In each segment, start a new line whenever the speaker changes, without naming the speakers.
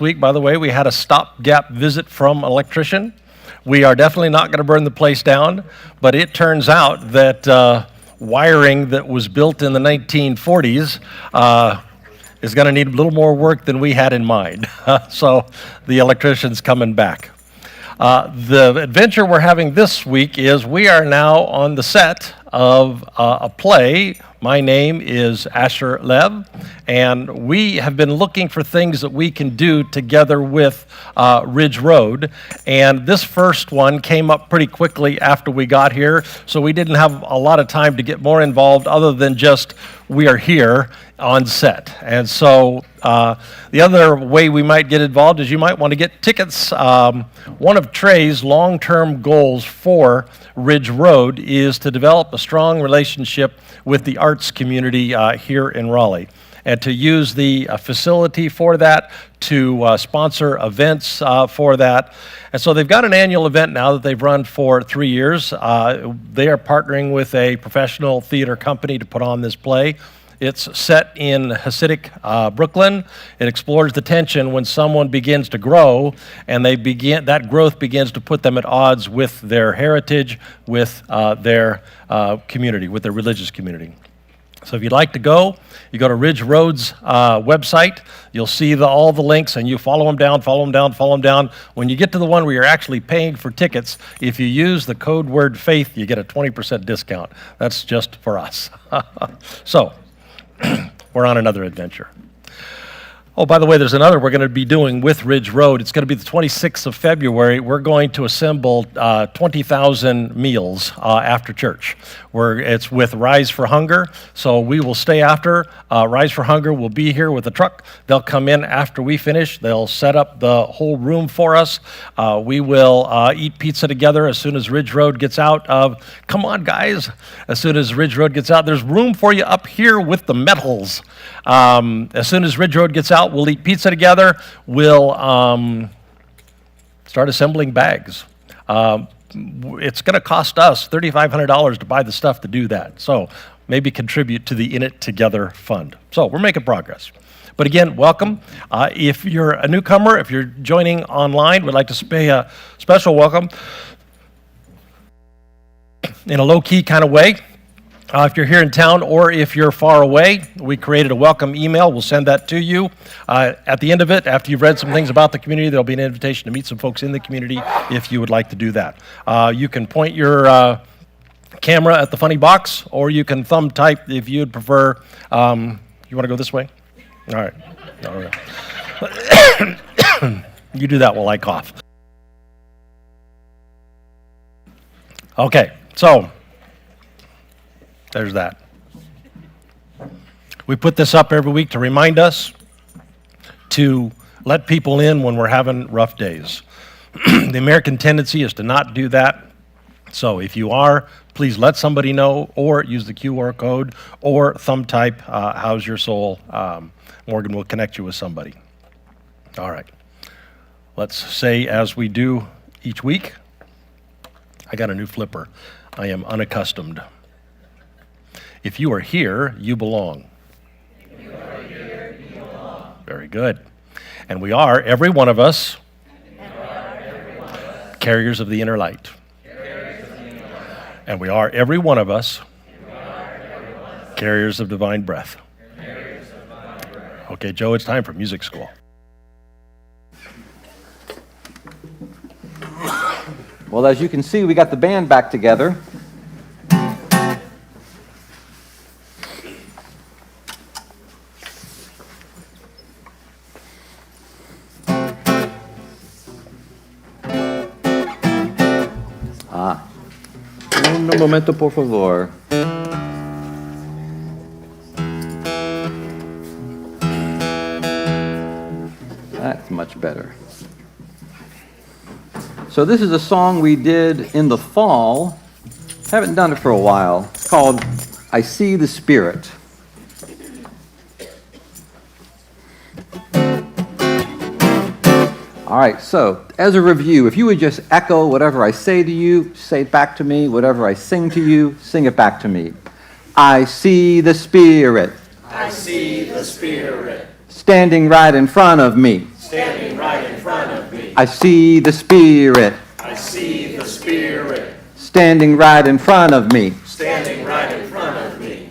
week, by the way, we had a stopgap visit from an electrician. We are definitely not going to burn the place down, but it turns out that wiring that was built in the 1940s is going to need a little more work than we had in mind. So the electrician's coming back. The adventure we're having this week is we are now on the set of a play. My name is Asher Lev, and we have been looking for things that we can do together with Ridge Road. And this first one came up pretty quickly after we got here, so we didn't have a lot of time to get more involved other than just we are here on set. And so the other way we might get involved is you might want to get tickets. One of Trey's long-term goals for Ridge Road is to develop a strong relationship with the arts community here in Raleigh, and to use the facility for that, to sponsor events for that. And so they've got an annual event now that they've run for 3 years. They are partnering with a professional theater company to put on this play. It's set in Hasidic Brooklyn. It explores the tension when someone begins to grow, and that growth begins to put them at odds with their heritage, with their community, with their religious community. So if you'd like to go, you go to Ridge Road's website. You'll see all the links, and you follow them down, follow them down, follow them down. When you get to the one where you're actually paying for tickets, if you use the code word FAITH, you get a 20% discount. That's just for us. So we're on another adventure. Oh, by the way, there's another we're going to be doing with Ridge Road. It's going to be the 26th of February. We're going to assemble 20,000 meals after church. It's with Rise for Hunger, so we will stay after. Rise for Hunger will be here with a truck. They'll come in after we finish. They'll set up the whole room for us. We will eat pizza together as soon as Ridge Road gets out of. Come on, guys. As soon as Ridge Road gets out, there's room for you up here with the metals. As soon as Ridge Road gets out, we'll eat pizza together. We'll start assembling bags. It's going to cost us $3,500 to buy the stuff to do that. So maybe contribute to the In It Together fund. So we're making progress. But again, welcome. If you're a newcomer, if you're joining online, we'd like to pay a special welcome in a low-key kind of way. If you're here in town or if you're far away, we created a welcome email. We'll send that to you. At the end of it, after you've read some things about the community, there'll be an invitation to meet some folks in the community if you would like to do that. You can point your camera at the funny box, or you can thumb type if you'd prefer. You want to go this way? All right. You do that while I cough. Okay, so there's that. We put this up every week to remind us to let people in when we're having rough days. The American tendency is to not do that. So if you are, please let somebody know, or use the QR code, or thumb type, how's your soul? Morgan will connect you with somebody. All right. Let's say, as we do each week, I got a new flipper. I am unaccustomed. If you are here, you belong. If you are here, you belong. Very good. And we are, every one of us, carriers of the inner light. And we are, every one of us, carriers of divine breath. Okay, Joe, it's time for music school.
Well, as you can see, we got the band back together. Un momento, por favor. That's much better. So this is a song we did in the fall. Haven't done it for a while. It's called I See the Spirit. All right, so as a review, if you would just echo whatever I say to you, say it back to me. Whatever I sing to you, sing it back to me. I see the Spirit.
I see the Spirit.
Standing right in front of me.
Standing
right in front of me.
I see the Spirit
I see the Spirit
standing right in front of me.
standing right in front of me.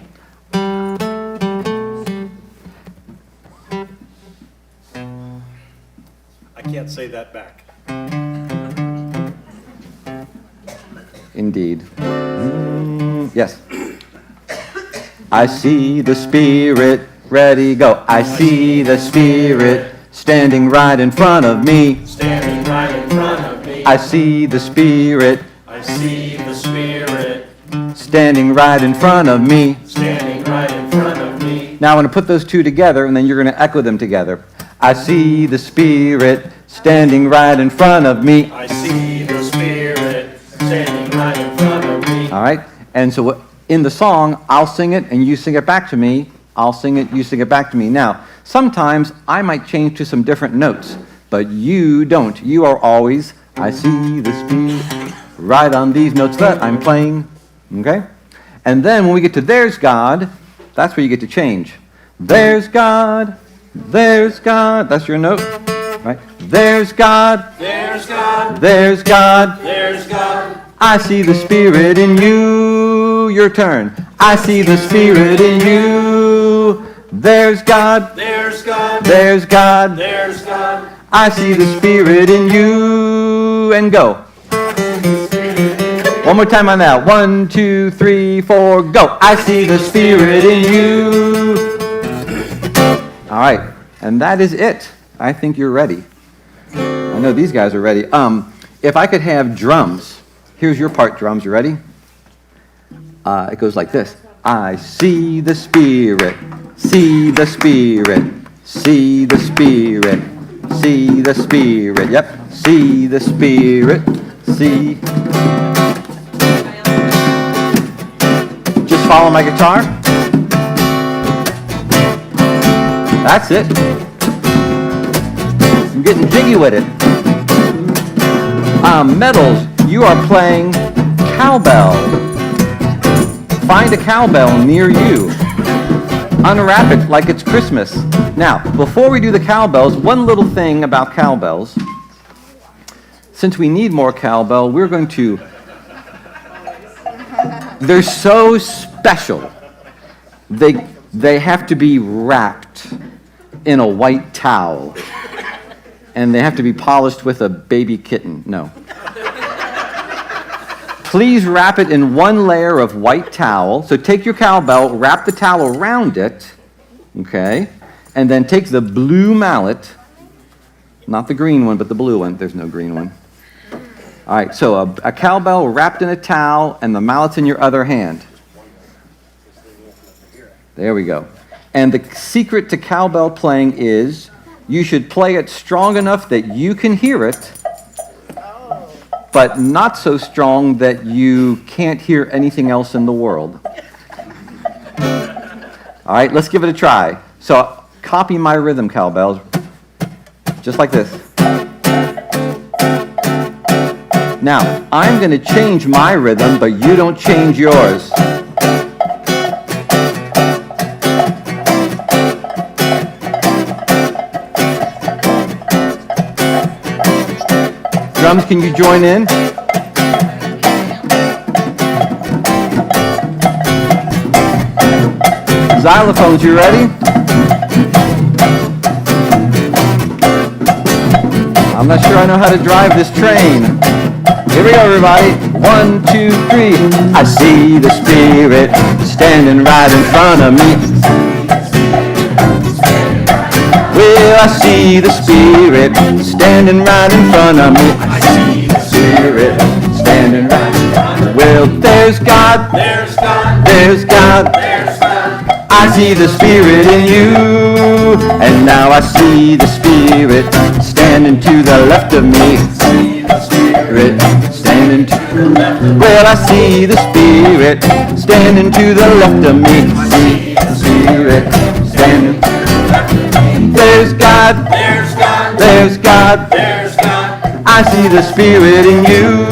I can't say that back.
Indeed. Yes. I see the Spirit, ready, go. I see the Spirit standing right in front of me.
Standing right in front of me.
I see the Spirit
I see the Spirit
standing right in front of me.
standing right in front of me.
Now I'm going to put those two together, and then you're going to echo them together. I see the Spirit standing right in front of me.
I see the Spirit standing right in front of me.
All right? And so in the song, I'll sing it, and you sing it back to me. I'll sing it, you sing it back to me. Now, sometimes I might change to some different notes, but you don't. You are always, I see the Spirit right on these notes that I'm playing. Okay? And then when we get to There's God, that's where you get to change. There's God, there's God. That's your note, right? There's God,
There's God,
there's God.
there's God.
I see the Spirit in you. Your turn. I see the Spirit in you. There's God,
There's God,
there's God.
there's God.
I see the Spirit in you. And go. One more time on that. 1, 2, 3, 4, go. I see the Spirit in you. All right. And that is it. I think you're ready. I know these guys are ready. If I could have drums. Here's your part, drums. You ready? It goes like this. I see the Spirit. See the Spirit. See the Spirit. See the Spirit. Yep. See the Spirit. See. Just follow my guitar. That's it. I'm getting jiggy with it. Medals, you are playing cowbell. Find a cowbell near you. Unwrap it like it's Christmas. Now, before we do the cowbells, one little thing about cowbells. Since we need more cowbell, we're going to... They're so special. They have to be wrapped in a white towel. And they have to be polished with a baby kitten. No. Please wrap it in one layer of white towel. So take your cowbell, wrap the towel around it, okay? And then take the blue mallet, not the green one, but the blue one. There's no green one. All right, so a cowbell wrapped in a towel, and the mallet's in your other hand. There we go. And the secret to cowbell playing is you should play it strong enough that you can hear it, but not so strong that you can't hear anything else in the world. All right, let's give it a try. So copy my rhythm, cowbells, just like this. Now, I'm going to change my rhythm, but you don't change yours. Drums, can you join in? Xylophones, you ready? I'm not sure I know how to drive this train. Here we go, everybody. 1, 2, 3. I see the Spirit standing right in front of me. Well, I see the Spirit standing right in front of me. I see the Spirit standing right in front of me. Well, there's God.
There's God,
There's God.
there's God.
I see the Spirit in you. And now I see the Spirit standing to the left of me.
See the Spirit
Standing to
the left of me.
Well, I see the Spirit standing to the left of me.
See the
Spirit standing. There's God,
There's God,
there's God.
there's God.
I see the Spirit in you.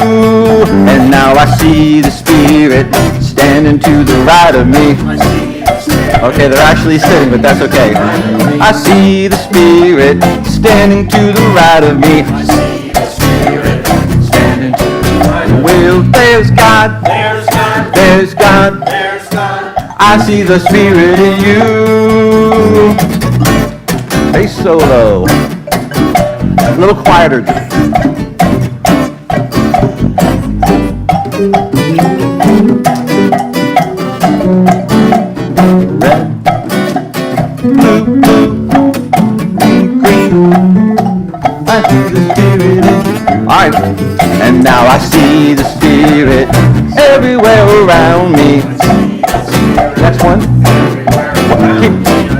And now I see the Spirit standing to the right of me.
I see the Spirit
Okay, they're actually sitting, but that's okay. I see the Spirit standing to the right of me. I see the Spirit standing to the right of me. Well, there's God. There's God. There's God. There's God. I see the Spirit in you. Bass solo. A little quieter. Red, blue, green. I see the Spirit in you. All right. And now I see the Spirit everywhere around me. Next one.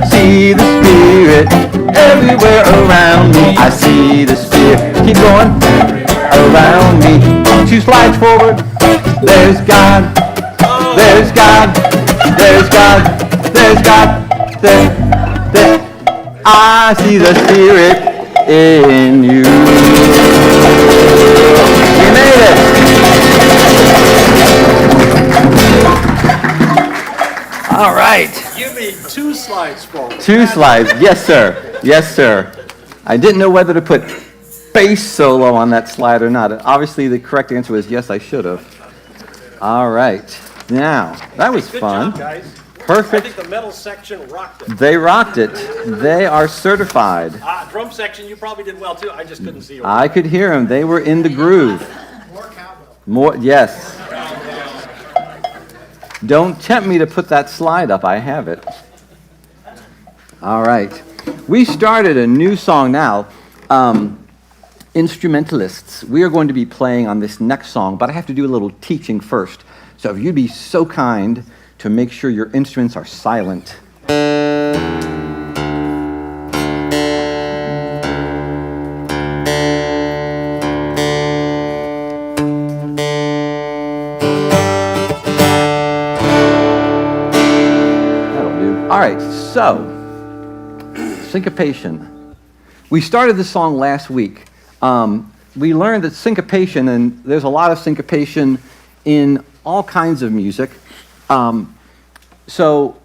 See the Spirit everywhere around me. I see the Spirit. Keep going. Around me. 2 slides forward. There's God. There's God. There's God. There's God. There. I see the Spirit in you. You made it. All right.
You made 2 slides, folks.
2 slides. Yes, sir. Yes, sir. I didn't know whether to put bass solo on that slide or not. Obviously, the correct answer was yes, I should have. All right. Now, that was
Good
fun.
job, guys. I
Perfect.
think the metal section rocked it.
They rocked it. They are certified.
Drum section, you probably did well too. I just couldn't see you.
I could hear them. They were in the groove. More, yes. Don't tempt me to put that slide up. I have it. All right. We started a new song now. Instrumentalists. We are going to be playing on this next song, but I have to do a little teaching first. So if you'd be so kind to make sure your instruments are silent. That'll do. All right, so syncopation. We started this song last week. We learned that syncopation, and there's a lot of syncopation in all kinds of music. So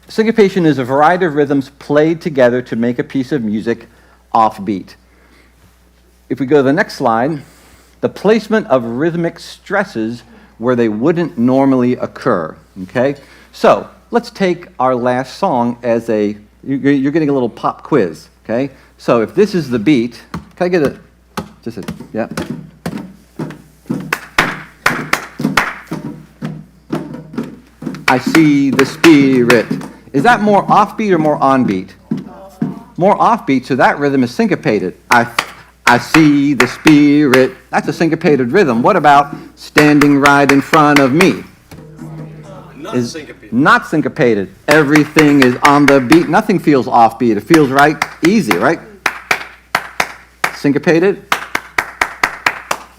syncopation is a variety of rhythms played together to make a piece of music offbeat. If we go to the next slide, the placement of rhythmic stresses where they wouldn't normally occur, okay? So let's take our last song as you're getting a little pop quiz, okay? So if this is the beat, can I get yeah. I see the Spirit. Is that more offbeat or more onbeat? More offbeat, so that rhythm is syncopated. I see the Spirit. That's a syncopated rhythm. What about standing right in front of me?
Not syncopated.
Not syncopated. Everything is on the beat. Nothing feels offbeat. It feels right, easy, right? Syncopated.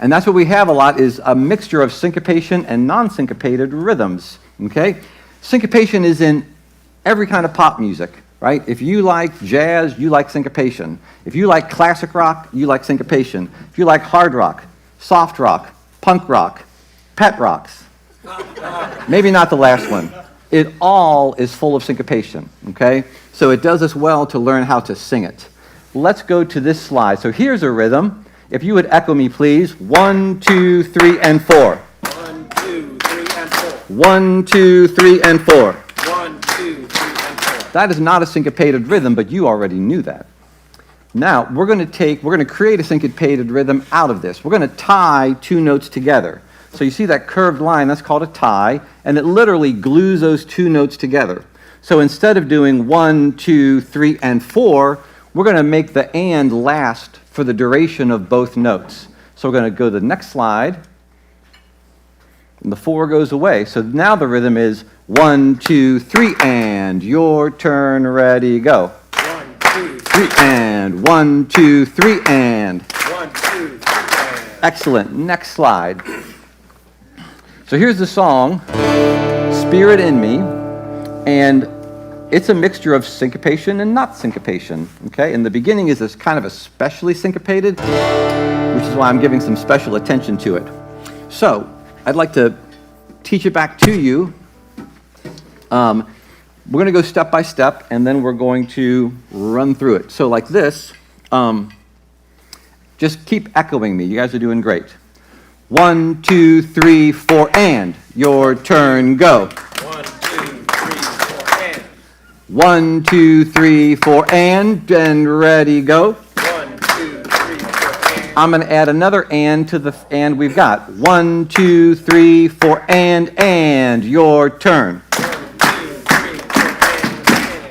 And that's what we have a lot, is a mixture of syncopation and non-syncopated rhythms, okay? Syncopation is in every kind of pop music, right? If you like jazz, you like syncopation. If you like classic rock, you like syncopation. If you like hard rock, soft rock, punk rock, pet rocks, maybe not the last one. It all is full of syncopation, okay? So it does us well to learn how to sing it. Let's go to this slide. So here's a rhythm. If you would echo me, please. 1, 2, 3, and 4.
1, 2, 3, and 4.
1, 2, 3, and 4.
1, 2, 3, and 4.
That is not a syncopated rhythm, but you already knew that. Now, we're going to create a syncopated rhythm out of this. We're going to tie 2 notes together. So you see that curved line, that's called a tie, and it literally glues those 2 notes together. So instead of doing 1, 2, 3, and 4, we're going to make the and last for the duration of both notes. So we're going to go to the next slide, and the 4 goes away. So now the rhythm is 1, 2, 3, and your turn, ready, go.
1, 2,
3, and 1, 2, 3, and.
1, 2, 3, and.
Excellent. Next slide. So here's the song, Spirit in Me, and it's a mixture of syncopation and not syncopation, okay? And the beginning is this kind of especially syncopated, which is why I'm giving some special attention to it. So I'd like to teach it back to you. We're going to go step by step, and then we're going to run through it. So like this, just keep echoing me. You guys are doing great. 1, 2, 3, 4, and. Your turn, go.
1, 2, 3, 4, and.
1, 2, 3, 4, and ready, go.
1, 2, 3, 4, and.
I'm going to add another and to the and we've got. 1, 2, 3, 4, and. Your turn.
1, 2, 3, 4, and.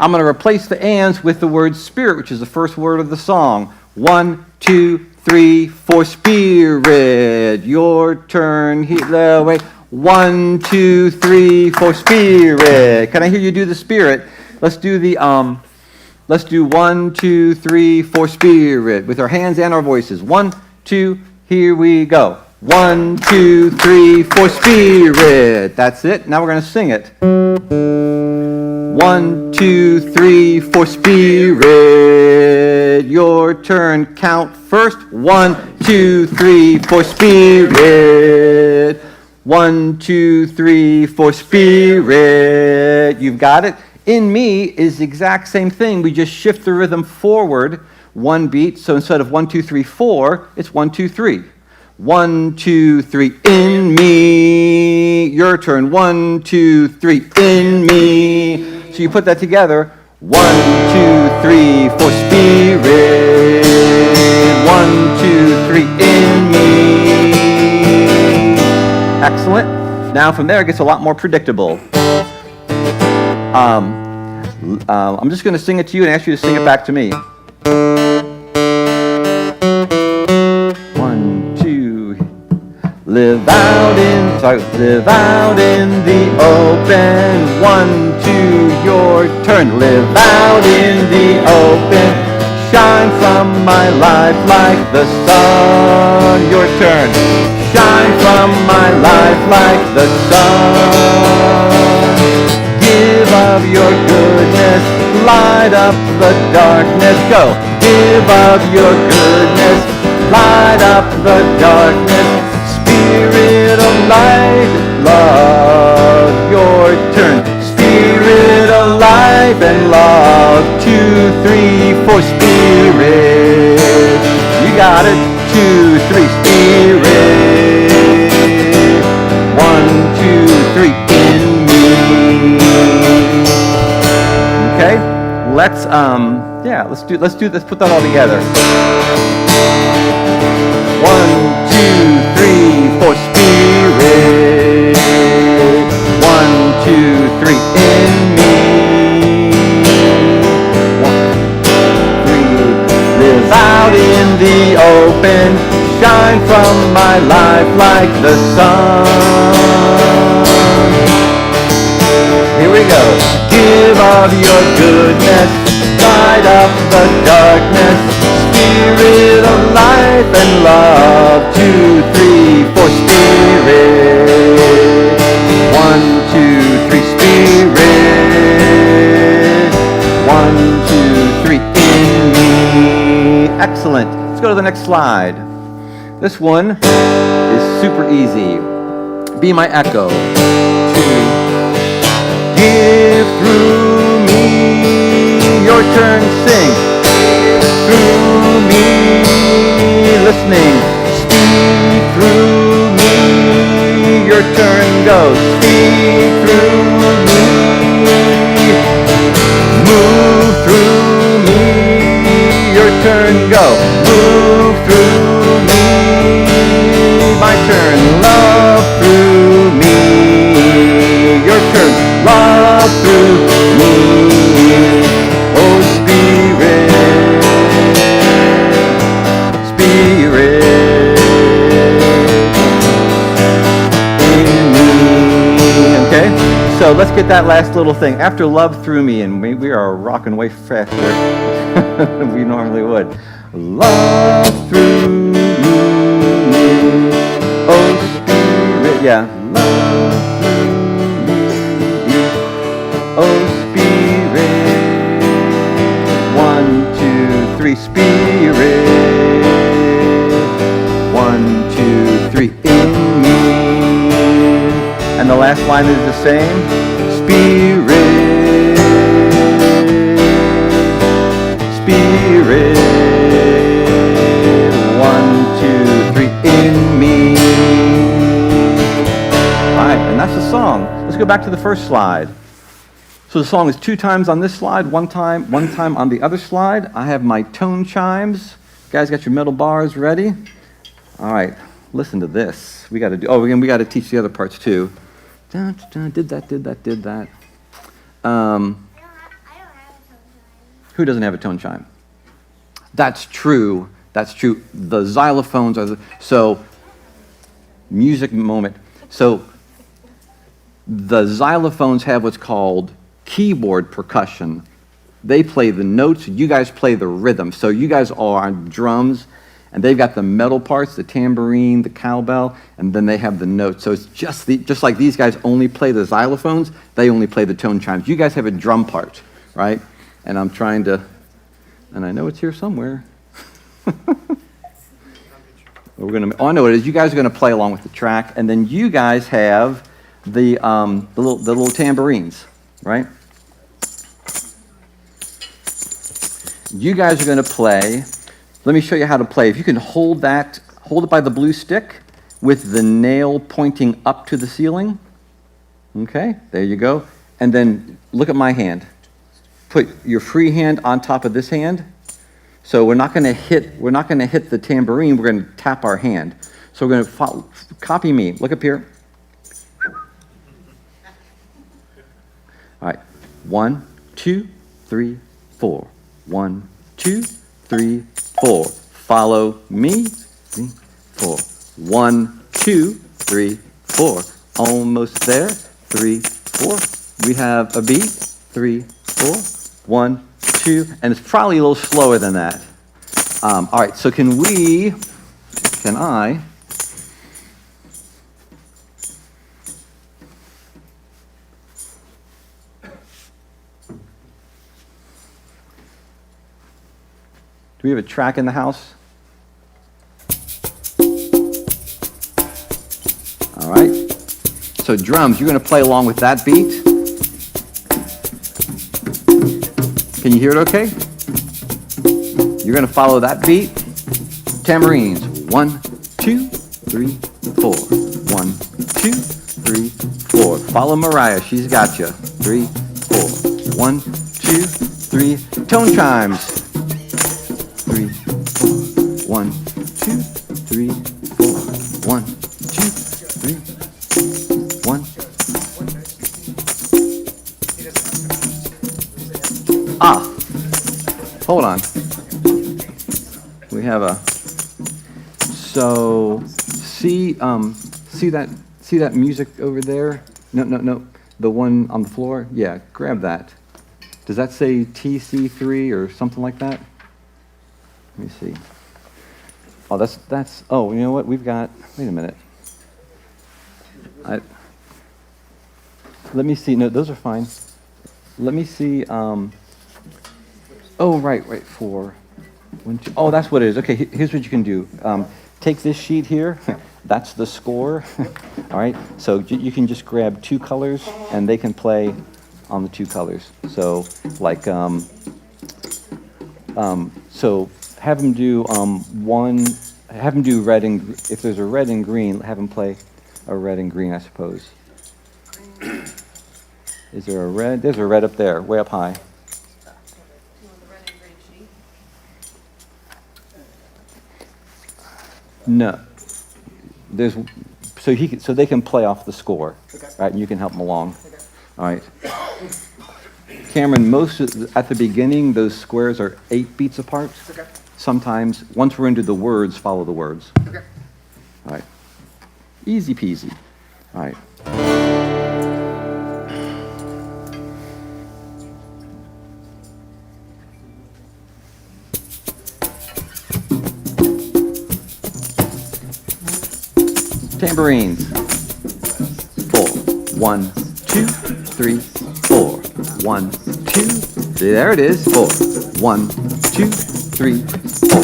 I'm going to replace the ands with the word spirit, which is the first word of the song. 1, 2, 3, 4, spirit. Your turn. Wait. 1, 2, 3, 4, spirit. Can I hear you do the spirit? Let's do the let's do 1, 2, 3, 4, spirit with our hands and our voices. 1, 2, here we go. 1, 2, 3, 4, spirit. That's it. Now we're going to sing it. 1, 2, 3, 4, spirit. Your turn. Count first. 1, 2, 3, 4, spirit. 1, 2, 3, 4, spirit. You've got it. In me is the exact same thing. We just shift the rhythm forward one beat. So instead of 1, 2, 3, 4, it's 1, 2, 3. 1, 2, 3, in me. Your turn. 1, 2, 3, in me. So you put that together. 1, 2, 3, 4, spirit. 1, 2, 3, in me. Excellent. Now from there it gets a lot more predictable. I'm just going to sing it to you and ask you to sing it back to me. 1, 2. Live out in the open. 1, 2, your turn. Live out in the open. Shine from my life like the sun. Your turn. Shine from my life like the sun. Give of your goodness, light up the darkness. Go. Give of your goodness, light up the darkness. Spirit of light, love, your turn. Spirit of life and love. 2, 3, 4, spirit. You got it. 2, 3, spirit. 1, 2, 3, in me. Okay, let's put that all together. 1, 2, 3, 4, spirit. 1, 2, 3, in me. 1, 3, live out in the open. Shine from my life like the sun. Here we go. Give of your goodness, light up the darkness. Spirit of life and love. 2, 3, 4, spirit. 1, 2, 3, spirit. 1, 2, 3, in me. Excellent. Let's go to the next slide. This one is super easy. Be my echo. 2. Give through me. Your turn, sing. Through me. Listening. Speak through me. Your turn, go. Speak through me. Move through me. Your turn, go. Move through me. My turn. Love through me. Your turn. Love through me. Oh, Spirit. Spirit. In me. Okay? So let's get that last little thing. After love through me, and we are rocking way faster than we normally would. Love through me. Oh, Spirit. Yeah. Love through me. Oh, Spirit. 1, 2, 3, Spirit. 1, 2, 3, in me. And the last line is the same. Spirit. back to the first slide. So the song is 2 times on this slide, one time on the other slide. I have my tone chimes. You guys got your middle bars ready? All right, listen to this. We got to do. Oh, we got to teach the other parts too. Dun, dun, did that. Who doesn't have a tone chime? That's true. The xylophones are so. Music moment. So the xylophones have what's called keyboard percussion. They play the notes, you guys play the rhythm. So you guys are on drums, and they've got the metal parts, the tambourine, the cowbell, and then they have the notes. So it's just like these guys only play the xylophones, they only play the tone chimes. You guys have a drum part, right? And I'm trying to, and I know it's here somewhere. I know it is. You guys are going to play along with the track, and then you guys have the little tambourines, right? You guys are going to play. Let me show you how to play. If you can hold it by the blue stick with the nail pointing up to the ceiling. Okay, there you go. And then look at my hand. Put your free hand on top of this hand. So we're not going to hit the tambourine. We're going to tap our hand. So we're going to copy me. Look up here. All right. 1, 2, 3, 4. 1, 2, 3, 4. Follow me. 3, 4. 1, 2, 3, 4. Almost there. 3, 4. We have a beat. 3, 4. 1, 2, and it's probably a little slower than that. All right, so can I, do we have a track in the house? All right, so drums, you're going to play along with that beat. Can you hear it okay? You're going to follow that beat. Tambourines. 1, 2, 3, 4. 1, 2, 3, 4. Follow Mariah. She's got you. 3, 4. 1, 2, 3. Tone chimes. 3, 4. 1, 2, 3, 4. 1, 2, 3, 1. Hold on. We have a. So see that music over there? No. The one on the floor? Yeah, grab that. Does that say TC3 or something like that? Let me see. Oh, that's. Oh, you know what? We've got. Wait a minute. Let me see. No, those are fine. Let me see. Oh, right, 4. 1, 2. Oh, that's what it is. Okay, here's what you can do. Take this sheet here. That's the score. All right, so you can just grab 2 colors, and they can play on the 2 colors. So, like, so have them do have them do red and, if there's a red and green, have them play a red and green, I suppose. Is there a red? There's a red up there, way up high. No, there's so they can play off the score, right? And you can help them along. Okay. All right, Cameron. At the beginning, those squares are 8 beats apart. Okay. Sometimes, once we're into the words, follow the words. Okay. All right, easy peasy. All right. Tambourines. 4. 1, 2, 3, 4. 1, 2. There it is. 4. 1, 2, 3, 4.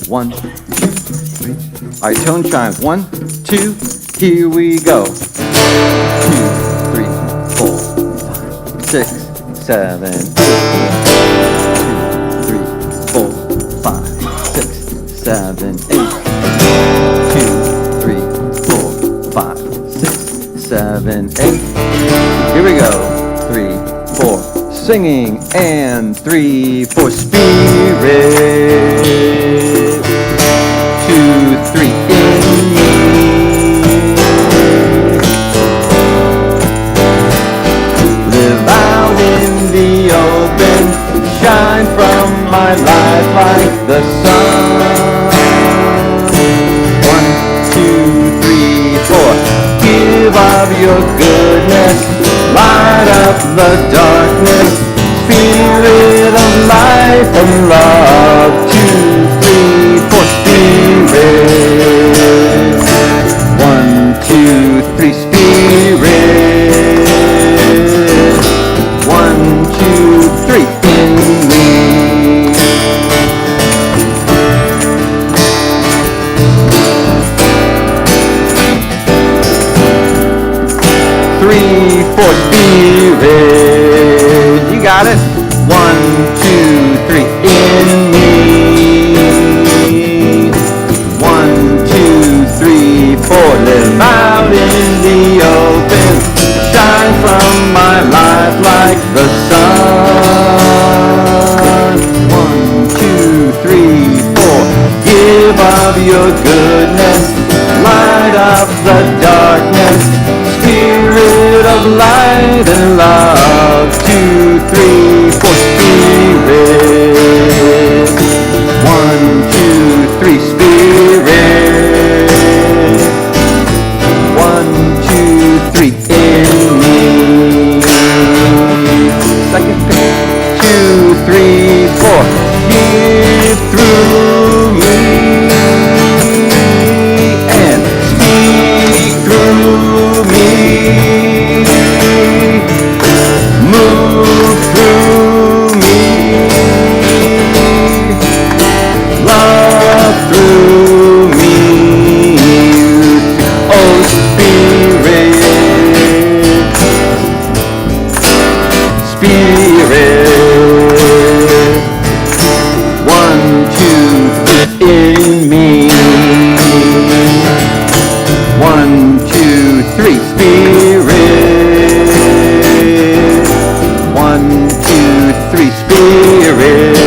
1, 2, 3. All right, tone chimes. 1, 2. Here we go. 2, 3, 4, 5, 6, 7, 8. 2, 3, 4, 5, 6, 7, 8. 2, 3, 4, 5, 6, 7, 8. Here we go. 3, 4. Singing and 3, 4. Spirit. 2, 3. In me. Live out in the open. Shine from my life like the sun. 1, 2, 3, 4. Give of your goodness. Light up the darkness, spirit of life and love. 2, 3, 4, spirit. 1, 2, 3, spirit. 1, 2, 3, in me. 3, 4, spirit. You got it. 1, 2, 3, in me. 1, 2, 3, 4. Live out in the open. Shine from my life like the sun. 1, 2, 3, 4. Give of your goodness. Light up the darkness. Spirit of light and love. 2, 3, 4, spirit. 1, 2, 3, spirit. 1, 2, 3, in me. Second page. 2, 3, 4. Give through me. And speak through me. Move through me. Love through me. Oh, Spirit. Spirit. 1, 2, 3, in me. 1, 2, 3, spirit. 1, 2, 3, spirit.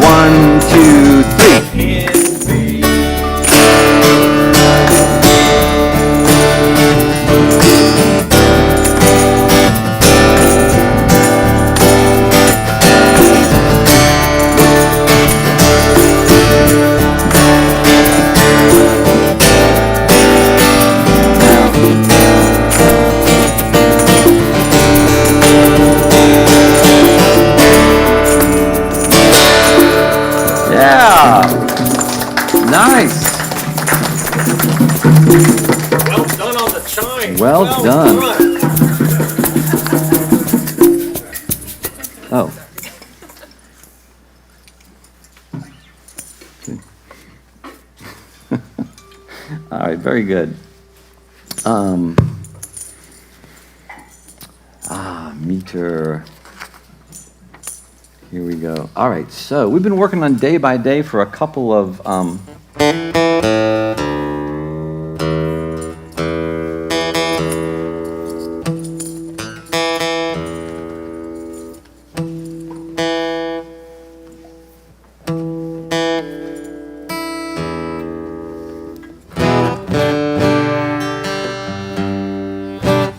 1, 2, 3. Yeah. Nice.
Well done on the chime.
Well done. Oh. All right, very good. Meter. Here we go. All right, so we've been working on day by day for a couple of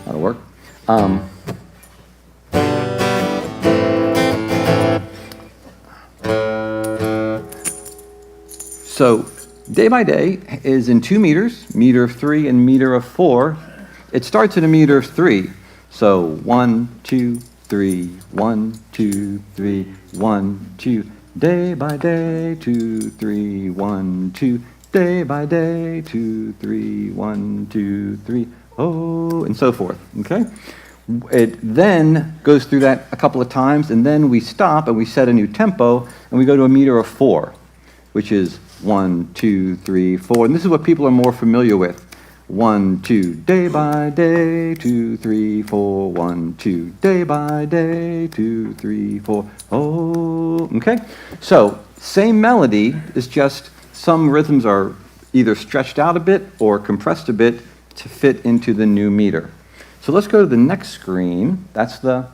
that'll work. So day by day is in 2 meters, meter of 3 and meter of 4. It starts in a meter of 3. So 1, 2, 3, 1, 2, 3, 1, 2. Day by day, 2, 3, 1, 2. Day by day, 2, 3, 1, 2, 3. Oh, and so forth. Okay. It then goes through that a couple of times, and then we stop and we set a new tempo, and we go to a meter of 4, which is 1, 2, 3, 4. And this is what people are more familiar with. 1, 2, day by day, 2, 3, 4, 1, 2, day by day, 2, 3, 4. Oh, okay? So, same melody, is just some rhythms are either stretched out a bit or compressed a bit to fit into the new meter. So let's go to the next screen. That's the,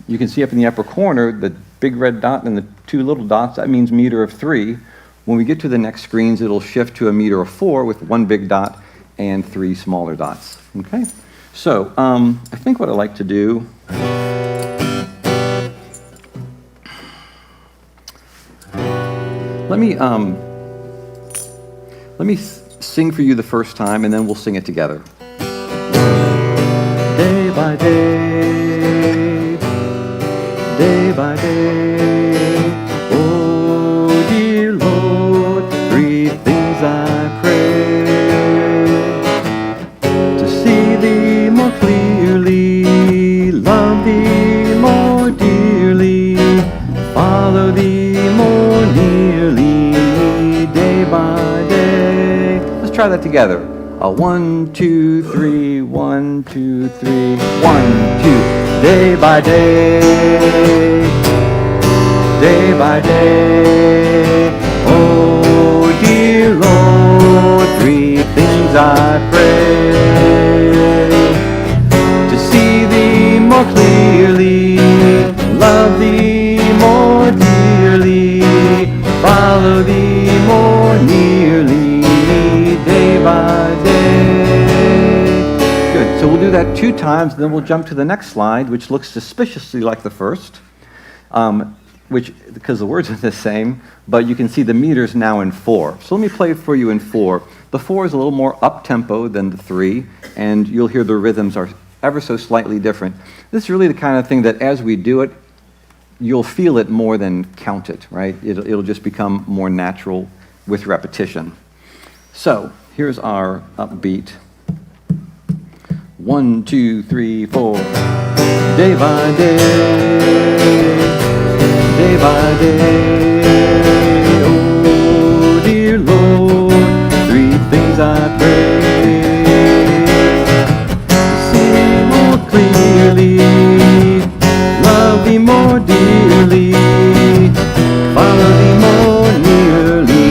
you can see up in the upper corner, the big red dot and the two little dots, that means meter of 3. When we get to the next screens, it'll shift to a meter of 4 with one big dot and 3 smaller dots, okay? So, I think what I'd like to do, let me sing for you the first time, and then we'll sing it together. Day by day, day by day, oh dear Lord, 3 things I pray. To see Thee more clearly, love Thee more dearly, follow Thee more nearly, day by day. Let's try that together. 1, 2, 3, 1, 2, 3, 1, 2. Day by day, day by day. Oh dear Lord, 3 things I pray. To see Thee more clearly, love Thee more dearly, follow Thee more nearly, day by day. Good. So we'll do that 2 times, then we'll jump to the next slide, which looks suspiciously like the first, because the words are the same, but you can see the meters now in 4. So let me play it for you in 4. The 4 is a little more up-tempo than the 3, and you'll hear the rhythms are ever so slightly different. This is really the kind of thing that as we do it, you'll feel it more than count it, right? It'll just become more natural with repetition. So here's our upbeat. 1, 2, 3, 4. Day by day, day by day. Oh dear Lord, 3 things I pray. To see more clearly, love Thee more dearly, follow Thee more nearly,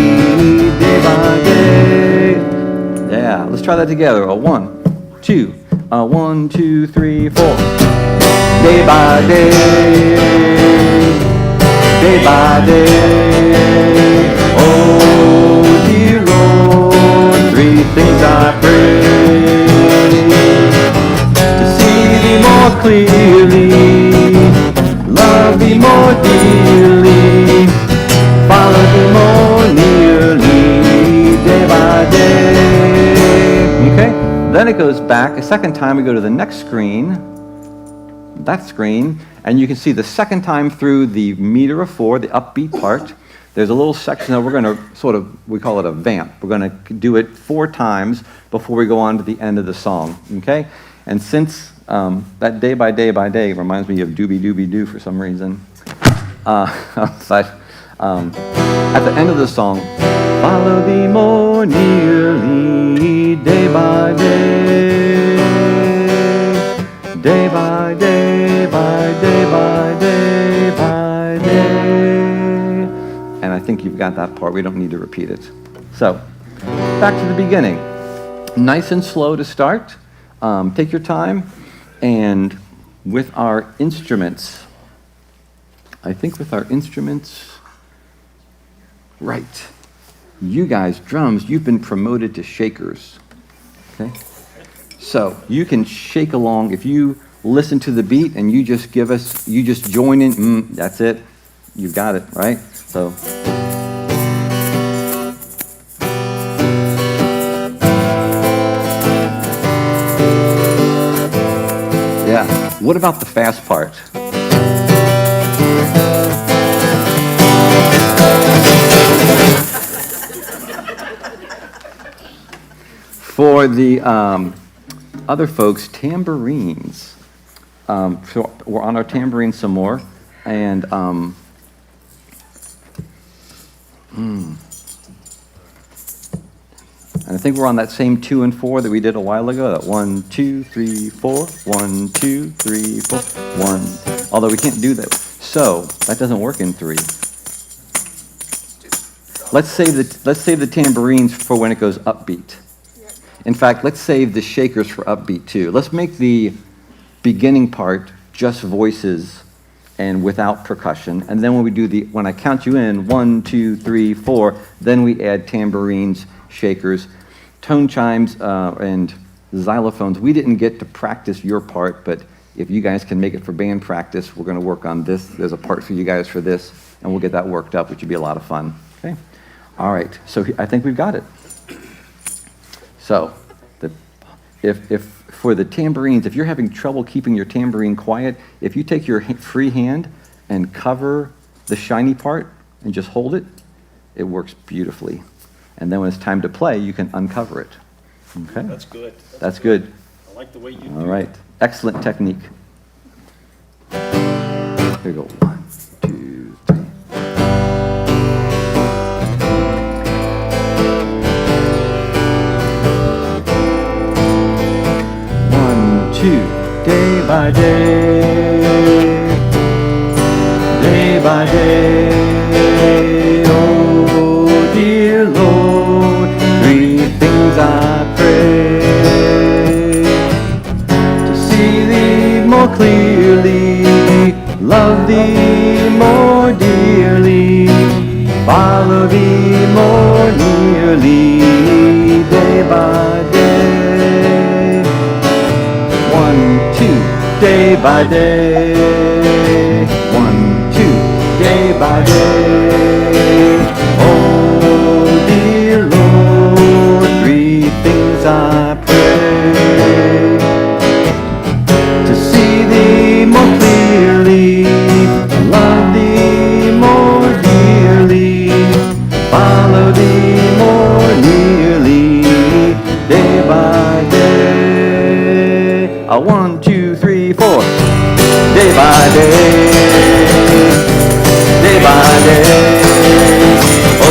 day by day. Yeah, let's try that together. 1, 2, 1, 2, 3, 4. Day by day, day by day. Oh dear Lord, 3 things I pray. To see Thee more clearly, love Thee more dearly, follow Thee more nearly, day by day. Okay? Then it goes back. A second time we go to the next screen, that screen, and you can see the second time through the meter of 4, the upbeat part. There's a little section that we're going to we call it a vamp. We're going to do it 4 times before we go on to the end of the song, okay? And since that day by day reminds me of Doobie Doobie Doo for some reason, at the end of the song, follow Thee more nearly, day by day, day by day, by day, by day, by day. And I think you've got that part. We don't need to repeat it. So, back to the beginning. Nice and slow to start. Take your time. And with our instruments, I think with our instruments, right. You guys, drums, you've been promoted to shakers. Okay? So you can shake along. If you listen to the beat and you just join in, that's it. You got it, right? So. Yeah. What about the fast part? For the other folks, tambourines. So we're on our tambourines some more, and and I think we're on that same 2 and 4 that we did a while ago. That 1, 2, 3, 4. 1, 2, 3, 4. 1. Although we can't do that, so that doesn't work in 3. Let's save the tambourines for when it goes upbeat. In fact, let's save the shakers for upbeat too. Let's make the beginning part just voices and without percussion. And then when I count you in, 1, 2, 3, 4, then we add tambourines, shakers, tone chimes, and xylophones. We didn't get to practice your part, but if you guys can make it for band practice, we're going to work on this. There's a part for you guys for this, and we'll get that worked up, which would be a lot of fun. Okay? All right, so I think we've got it. So, if for the tambourines, if you're having trouble keeping your tambourine quiet, if you take your free hand and cover the shiny part and just hold it, it works beautifully. And then when it's time to play, you can uncover it. Okay?
That's good.
That's good.
I like the way you do
All right. Excellent technique. Here we go. 1, 2, 3. One, two. Day by day, oh dear Lord, 3 things I pray: to see Thee more clearly, love Thee more dearly, follow Thee more nearly, day by day. 1, 2, day by day. 1, 2, day by day. Oh dear Lord, 3 things I pray: to see Thee more clearly, love Thee more dearly, follow Thee more nearly, day by day. 1, 2, 3, 4. Day by day, day by day. Oh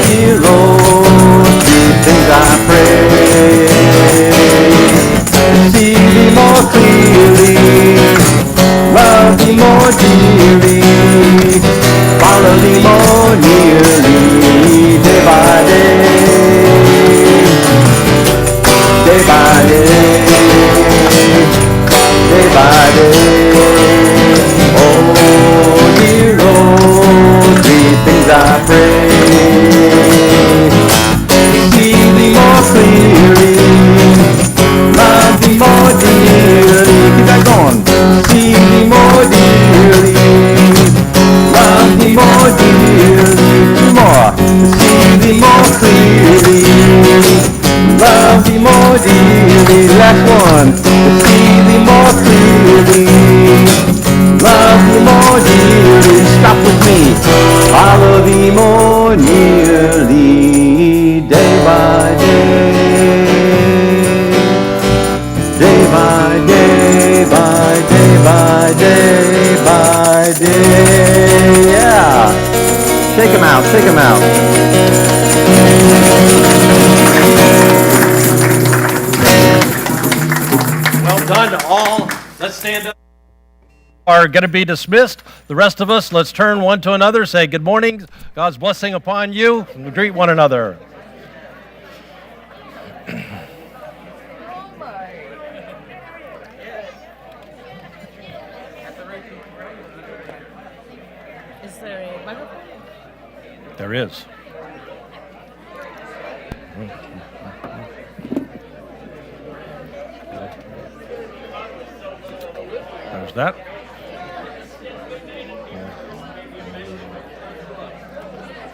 dear Lord, 3 things I pray: to see Thee more clearly, love Thee more dearly, follow Thee more nearly, day by day, day by day, day by day. Oh dear Lord, 3 things I pray: see Thee more clearly, love Thee more dearly. Keep that going. See Thee more dearly, love Thee more dearly. 2 more. See Thee more clearly, love Thee more dearly. Last one. To see Thee more clearly, love Thee more dearly. Stop with me. Follow Thee more nearly, day by day. Day by day, by day, by day, by day. Yeah. Shake 'em out, shake 'em out.
Well done to all. Let's stand up. Are going to be dismissed. The rest of us, let's turn one to another, say good morning, God's blessing upon you, and we greet one another.
Is there a microphone?
There is. There's that.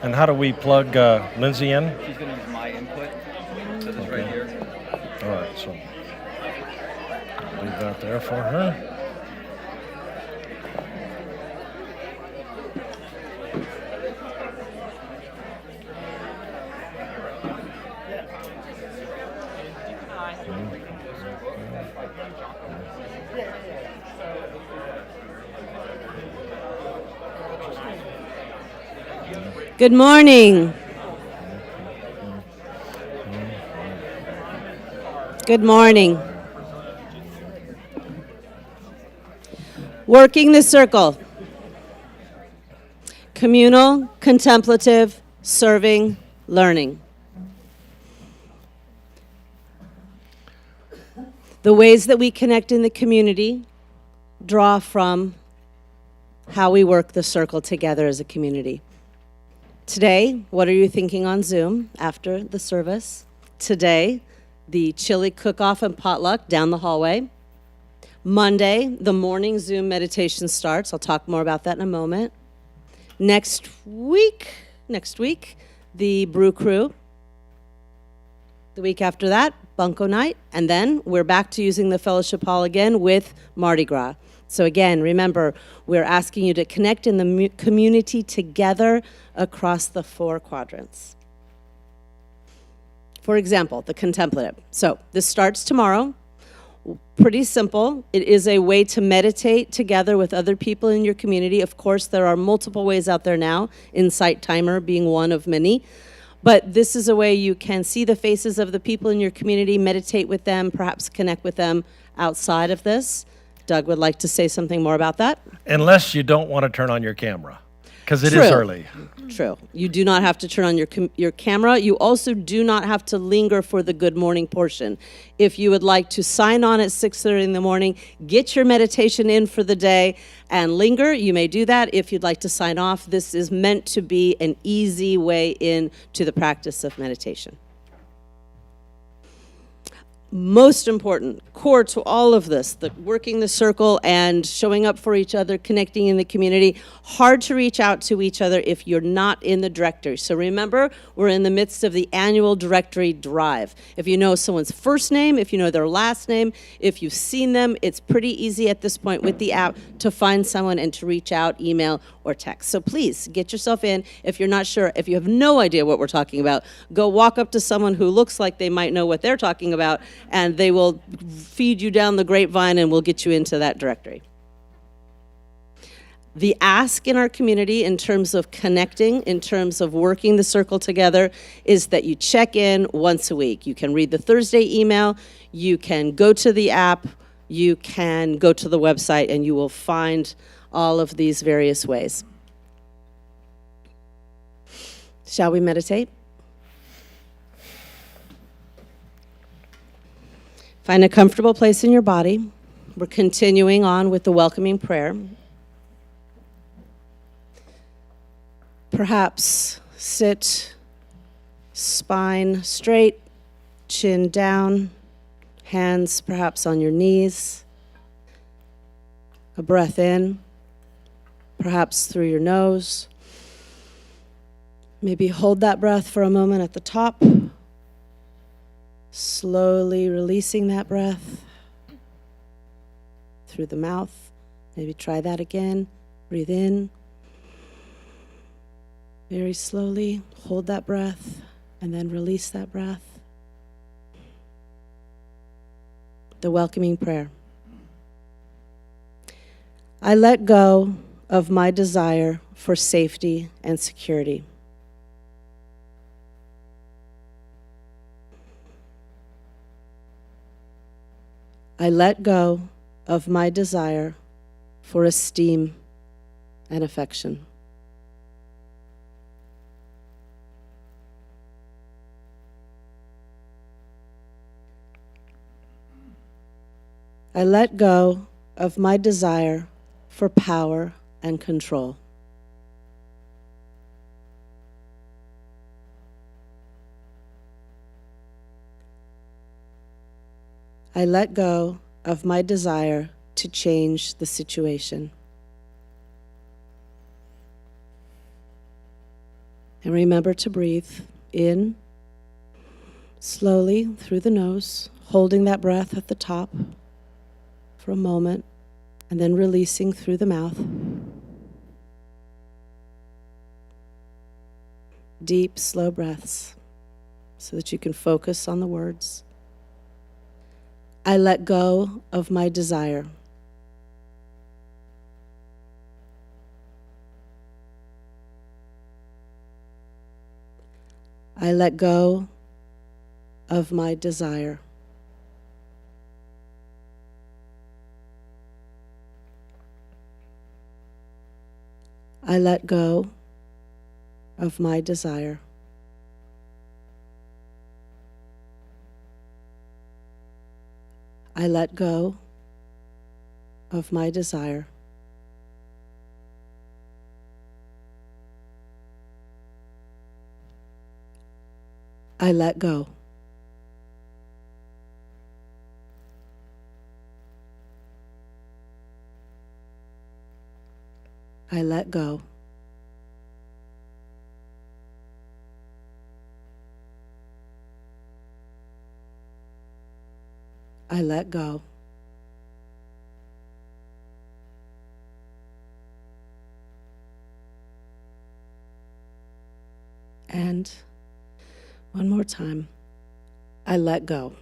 And how do we plug Lindsay in?
She's going to use my input. So this is right here.
All right, so leave that there for her.
Good morning. Good morning. Working the circle. Communal, contemplative, serving, learning. The ways that we connect in the community draw from how we work the circle together as a community. Today, what are you thinking on Zoom after the service? Today, the chili cook-off and potluck down the hallway. Monday, the morning Zoom meditation starts. I'll talk more about that in a moment. Next week, the brew crew. The week after that, bunko night. And then we're back to using the fellowship hall again with Mardi Gras. So again, remember, we're asking you to connect in the community together across the 4 quadrants. For example, the contemplative. So this starts tomorrow. Pretty simple. It is a way to meditate together with other people in your community. Of course, there are multiple ways out there now, Insight Timer being one of many. But this is a way you can see the faces of the people in your community, meditate with them, perhaps connect with them outside of this. Doug would like to say something more about that.
Unless you don't want to turn on your camera, because it is
True.
early.
True. You do not have to turn on your camera. You also do not have to linger for the good morning portion. If you would like to sign on at 6:30 in the morning, get your meditation in for the day, and linger, you may do that. If you'd like to sign off, this is meant to be an easy way in to the practice of meditation. Most important, core to all of this, the working the circle and showing up for each other, connecting in the community, hard to reach out to each other if you're not in the directory. So remember, we're in the midst of the annual directory drive. If you know someone's first name, if you know their last name, if you've seen them, it's pretty easy at this point with the app to find someone and to reach out, email, or text. So please get yourself in. If you're not sure, if you have no idea what we're talking about, go walk up to someone who looks like they might know what they're talking about, and they will feed you down the grapevine and we'll get you into that directory. The ask in our community in terms of connecting, in terms of working the circle together, is that you check in once a week. You can read the Thursday email, you can go to the app, you can go to the website, and you will find all of these various ways. Shall we meditate? Find a comfortable place in your body. We're continuing on with the welcoming prayer. Perhaps sit, spine straight, chin down, hands perhaps on your knees. A breath in, perhaps through your nose. Maybe hold that breath for a moment at the top. Slowly releasing that breath through the mouth. Maybe try that again. Breathe in. Very slowly hold that breath and then release that breath. The welcoming prayer. I let go of my desire for safety and security. I let go of my desire for esteem and affection. I let go of my desire for power and control. I let go of my desire to change the situation. And remember to breathe in slowly through the nose, holding that breath at the top for a moment, and then releasing through the mouth. Deep, slow breaths so that you can focus on the words. I let go of my desire. I let go of my desire. I let go of my desire. I let go of my desire. I let go. I let go. I let go. And one more time, I let go.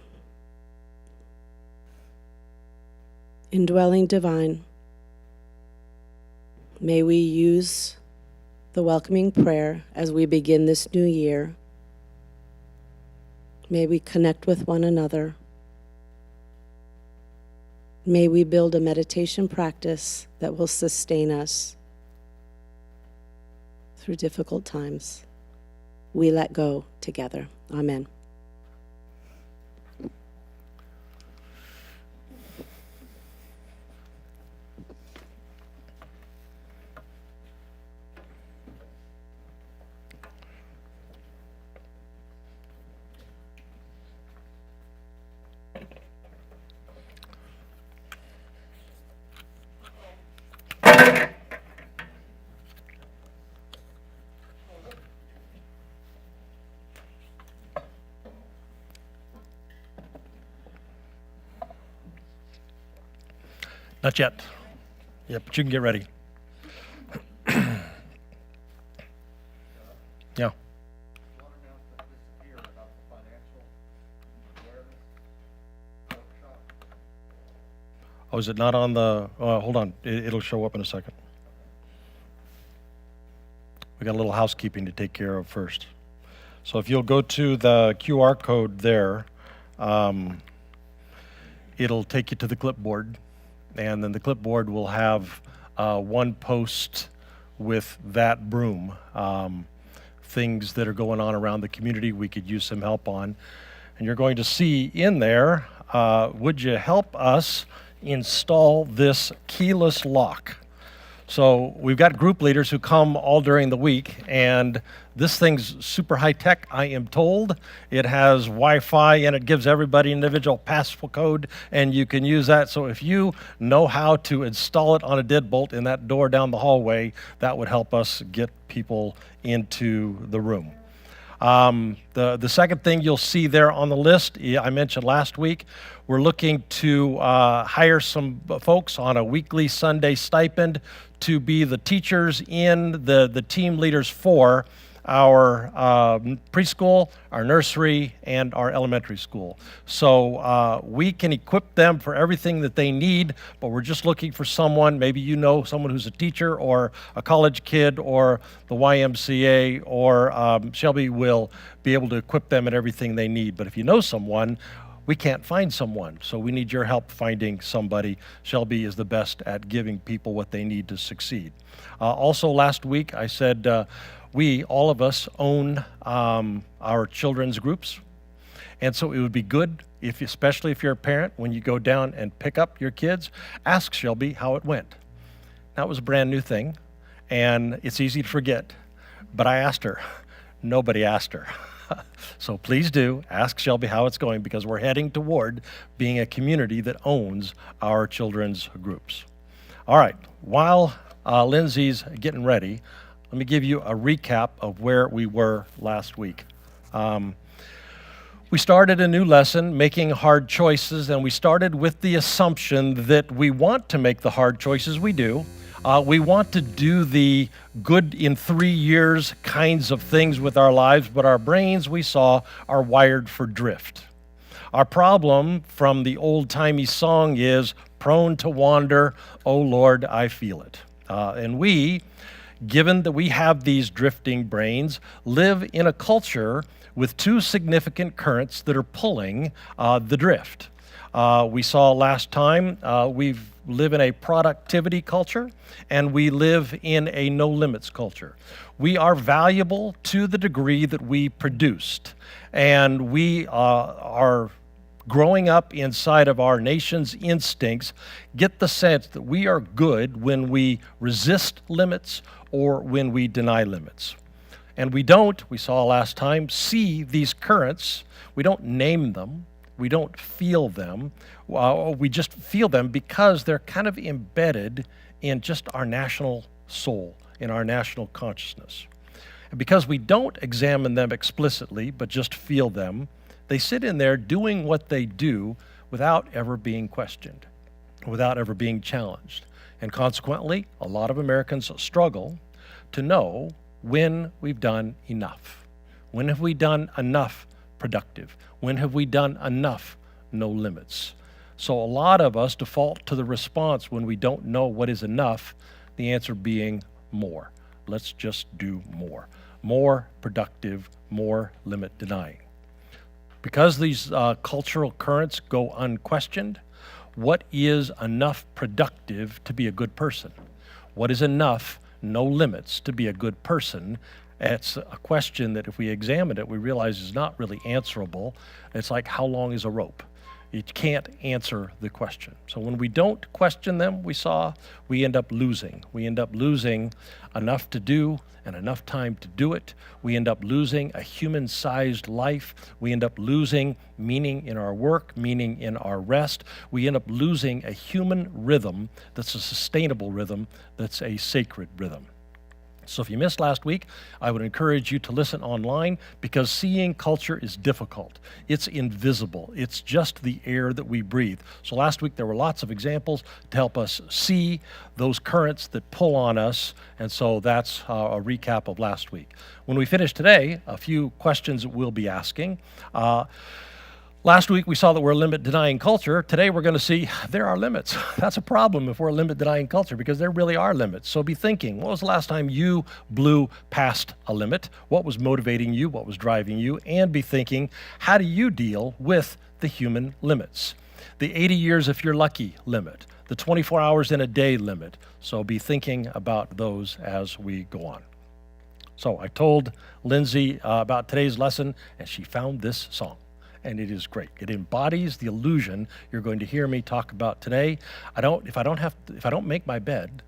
Indwelling divine, may we use the welcoming prayer as we begin this new year. May we connect with one another. May we build a meditation practice that will sustain us through difficult times. We let go together. Amen.
Not yet. Yeah, but you can get ready. Yeah. Oh, is it not on the, hold on, it'll show up in a second. We got a little housekeeping to take care of first. So if you'll go to the QR code there, it'll take you to the clipboard, and then the clipboard will have one post with that broom. Things that are going on around the community we could use some help on. And you're going to see in there, would you help us install this keyless lock? So we've got group leaders who come all during the week, and this thing's super high tech, I am told. It has Wi-Fi, and it gives everybody an individual passcode, and you can use that. So if you know how to install it on a deadbolt in that door down the hallway, that would help us get people into the room. The second thing you'll see there on the list, I mentioned last week, we're looking to hire some folks on a weekly Sunday stipend to be the teachers in the team leaders for our preschool, our nursery, and our elementary school. So we can equip them for everything that they need, but we're just looking for someone, maybe you know someone who's a teacher or a college kid or the YMCA, or Shelby will be able to equip them at everything they need. But if you know someone, we can't find someone, so we need your help finding somebody. Shelby is the best at giving people what they need to succeed. Also last week I said, all of us own our children's groups. And so it would be good, especially if you're a parent, when you go down and pick up your kids, ask Shelby how it went. That was a brand new thing, and it's easy to forget. But I asked her. Nobody asked her. So please do ask Shelby how it's going, because we're heading toward being a community that owns our children's groups. All right, while Lindsay's getting ready, let me give you a recap of where we were last week. We started a new lesson, making hard choices, and we started with the assumption that we want to make the hard choices. We do. We want to do the good in 3 years kinds of things with our lives, but our brains, we saw, are wired for drift. Our problem from the old-timey song is prone to wander, oh Lord, I feel it. And we, given that we have these drifting brains, live in a culture with two significant currents that are pulling the drift. We saw last time, we live in a productivity culture, and we live in a no limits culture. We are valuable to the degree that we produced, and we are growing up inside of our nation's instincts, get the sense that we are good when we resist limits or when we deny limits. And we don't, we saw last time, see these currents. We don't name them. We don't feel them. We just feel them because they're kind of embedded in just our national soul, in our national consciousness. And because we don't examine them explicitly, but just feel them, they sit in there doing what they do without ever being questioned, without ever being challenged. And consequently, a lot of Americans struggle to know when we've done enough. When have we done enough productive? When have we done enough no limits? So a lot of us default to the response when we don't know what is enough, the answer being more. Let's just do more. More productive, more limit denying. Because these cultural currents go unquestioned, what is enough productive to be a good person? What is enough no limits to be a good person? It's a question that if we examine it, we realize is not really answerable. It's like, how long is a rope? You can't answer the question. So when we don't question them, we end up losing. We end up losing enough to do and enough time to do it. We end up losing a human-sized life. We end up losing meaning in our work, meaning in our rest. We end up losing a human rhythm that's a sustainable rhythm, that's a sacred rhythm. So if you missed last week, I would encourage you to listen online because seeing culture is difficult. It's invisible. It's just the air that we breathe. So last week there were lots of examples to help us see those currents that pull on us, and so that's a recap of last week. When we finish today, a few questions that we'll be asking. Last week we saw that we're a limit-denying culture. Today we're going to see there are limits. That's a problem if we're a limit-denying culture because there really are limits. So be thinking, what was the last time you blew past a limit? What was motivating you? What was driving you? And be thinking, how do you deal with the human limits? The 80 years if you're lucky limit, the 24 hours in a day limit. So be thinking about those as we go on. So I told Lindsay about today's lesson, and she found this song. And it is great. It embodies the illusion you're going to hear me talk about today. If I don't make my bed,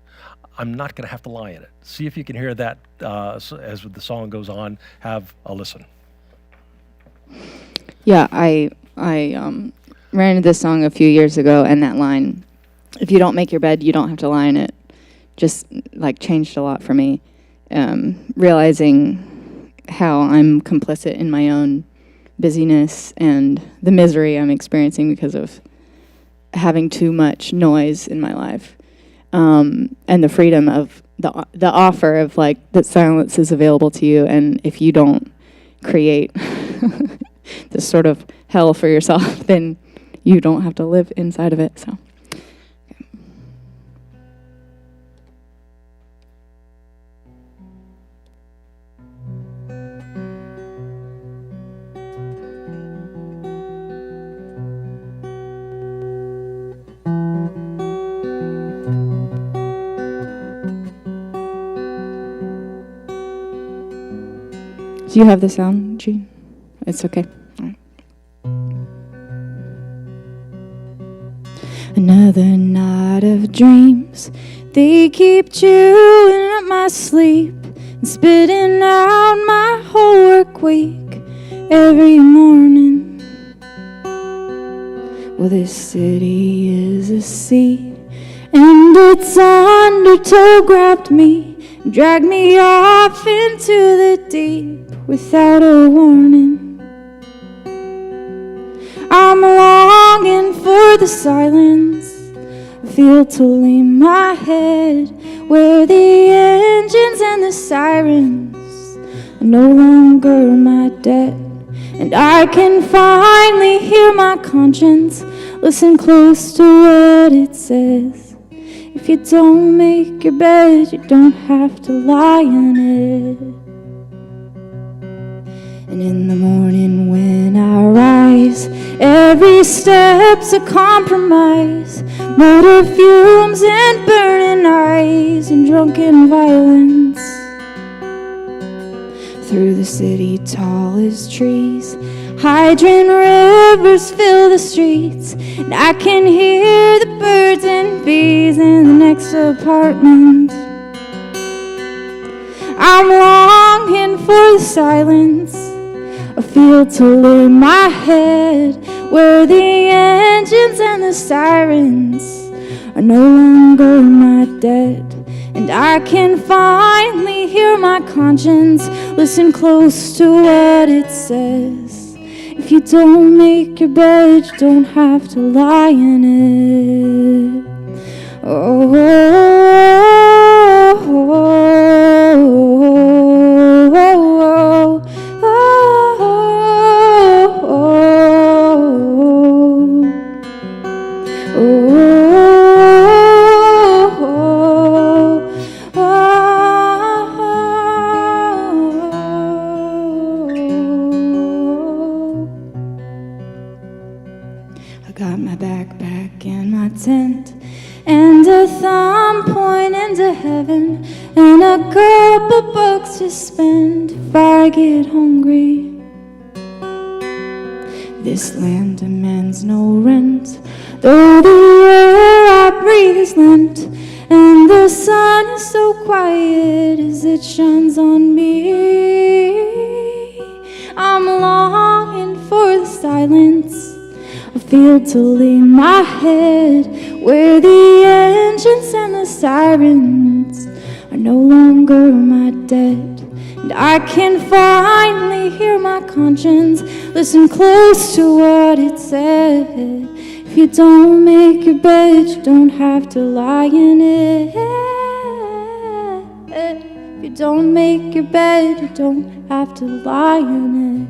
I'm not going to have to lie in it. See if you can hear that as the song goes on. Have a listen.
Yeah, I ran into this song a few years ago, and that line, "If you don't make your bed, you don't have to lie in it," just like changed a lot for me. Realizing how I'm complicit in my own busyness and the misery I'm experiencing because of having too much noise in my life, and the freedom of the offer of like that silence is available to you, and if you don't create this sort of hell for yourself, then you don't have to live inside of it. So. Do you have the sound, Gene? It's okay. All right. Another night of dreams. They keep chewing up my sleep and spitting out my whole work week every morning. Well, this city is a sea, and its undertow grabbed me, dragged me off into the deep without a warning. I'm longing for the silence, a field to lay my head, where the engines and the sirens are no longer my debt. And I can finally hear my conscience, listen close to what it says. If you don't make your bed, you don't have to lie in it. And in the morning when I rise, every step's a compromise. Motor fumes and burning eyes and drunken violence. through the city tall as trees. Hydrant rivers fill the streets, and I can hear the birds and bees in the next apartment. I'm longing for the silence, a field to lay my head, where the engines and the sirens are no longer my dead. And I can finally hear my conscience, listen close to what it says. If you don't make your bed, you don't have to lie in it. Oh, oh, oh, oh, oh, I got my backpack and my tent, and a thumb pointing to heaven, and a couple bucks to spend if I get hungry. This land demands no rent, though the air I breathe is lent, and the sun is so quiet as it shines on me. I'm longing for the silence, a field to lay my head, where the engines and the sirens are no longer my dead. And I can finally hear my conscience, listen close to what it said. If you don't make your bed, you don't have to lie in it. If you don't make your bed, you don't have to lie in it.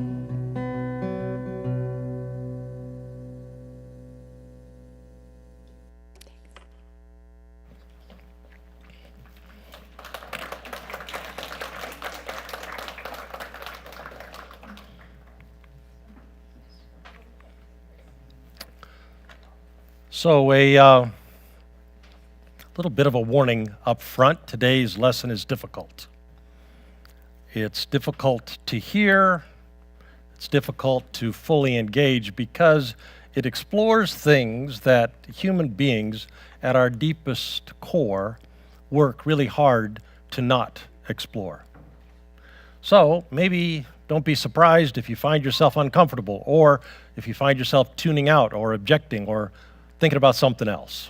So a little bit of a warning up front. Today's lesson is difficult. It's difficult to hear. It's difficult to fully engage because it explores things that human beings at our deepest core work really hard to not explore. So maybe don't be surprised if you find yourself uncomfortable, or if you find yourself tuning out or objecting or thinking about something else.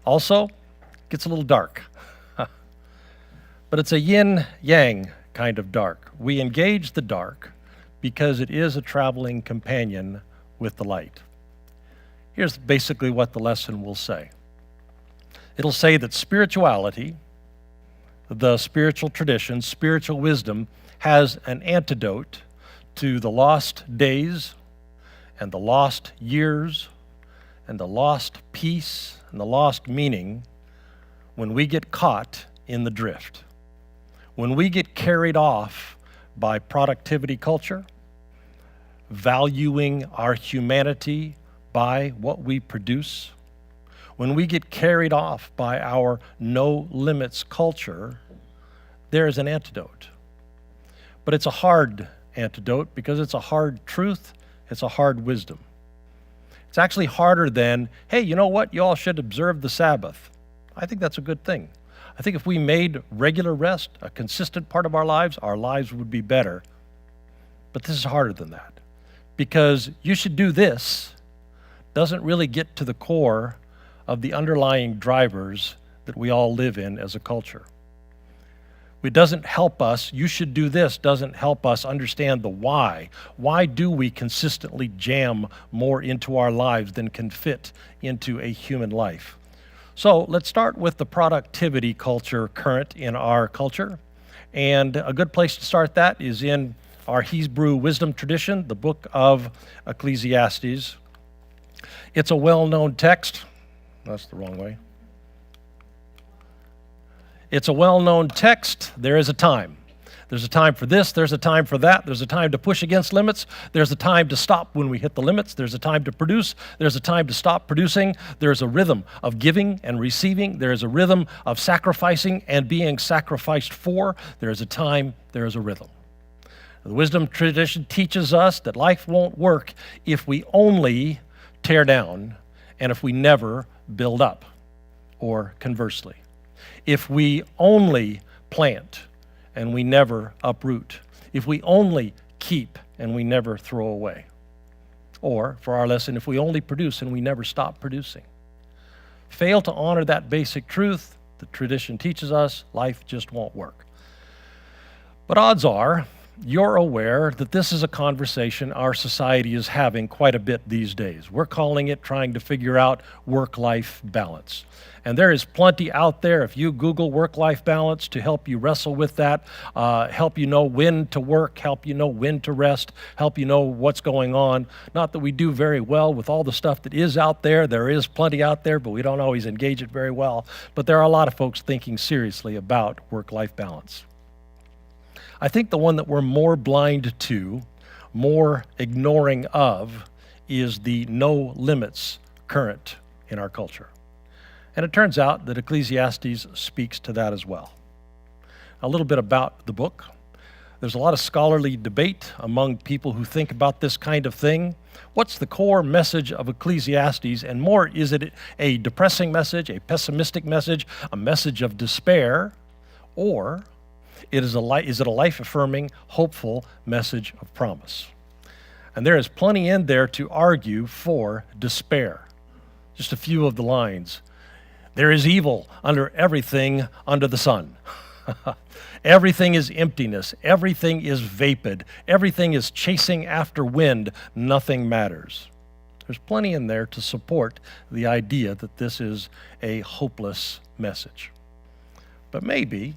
Also, it gets a little dark. But it's a yin-yang kind of dark. We engage the dark because it is a traveling companion with the light. Here's basically what the lesson will say. It'll say that spirituality, the spiritual tradition, spiritual wisdom, has an antidote to the lost days and the lost years and the lost peace and the lost meaning when we get caught in the drift. When we get carried off by productivity culture, valuing our humanity by what we produce, when we get carried off by our no limits culture, there is an antidote. But it's a hard antidote because it's a hard truth, it's a hard wisdom. It's actually harder than, hey, you know what? You all should observe the Sabbath. I think that's a good thing. I think if we made regular rest a consistent part of our lives would be better. But this is harder than that. Because you should do this doesn't really get to the core of the underlying drivers that we all live in as a culture. It doesn't help us, you should do this, doesn't help us understand the why. Why do we consistently jam more into our lives than can fit into a human life? So let's start with the productivity culture current in our culture. And a good place to start that is in our Hebrew wisdom tradition, the book of Ecclesiastes. It's a well-known text. That's the wrong way. It's a well-known text. There is a time. There's a time for this, there's a time for that, there's a time to push against limits, there's a time to stop when we hit the limits, there's a time to produce, there's a time to stop producing, there's a rhythm of giving and receiving, there's a rhythm of sacrificing and being sacrificed for, there's a time, there is a rhythm. The wisdom tradition teaches us that life won't work if we only tear down and if we never build up, or conversely. If we only plant and we never uproot. If we only keep and we never throw away. Or, for our lesson, if we only produce and we never stop producing. Fail to honor that basic truth, the tradition teaches us, life just won't work. But odds are, you're aware that this is a conversation our society is having quite a bit these days. We're calling it trying to figure out work-life balance. And there is plenty out there, if you Google work-life balance, to help you wrestle with that, help you know when to work, help you know when to rest, help you know what's going on. Not that we do very well with all the stuff that is out there. There is plenty out there, but we don't always engage it very well. But there are a lot of folks thinking seriously about work-life balance. I think the one that we're more blind to, more ignoring of, is the no limits current in our culture. And it turns out that Ecclesiastes speaks to that as well. A little bit about the book. There's a lot of scholarly debate among people who think about this kind of thing. What's the core message of Ecclesiastes? And more, is it a depressing message, a pessimistic message, a message of despair, or is it a life-affirming, hopeful message of promise? And there is plenty in there to argue for despair. Just a few of the lines. There is evil under everything under the sun. Everything is emptiness. Everything is vapid. Everything is chasing after wind. Nothing matters. There's plenty in there to support the idea that this is a hopeless message. But maybe,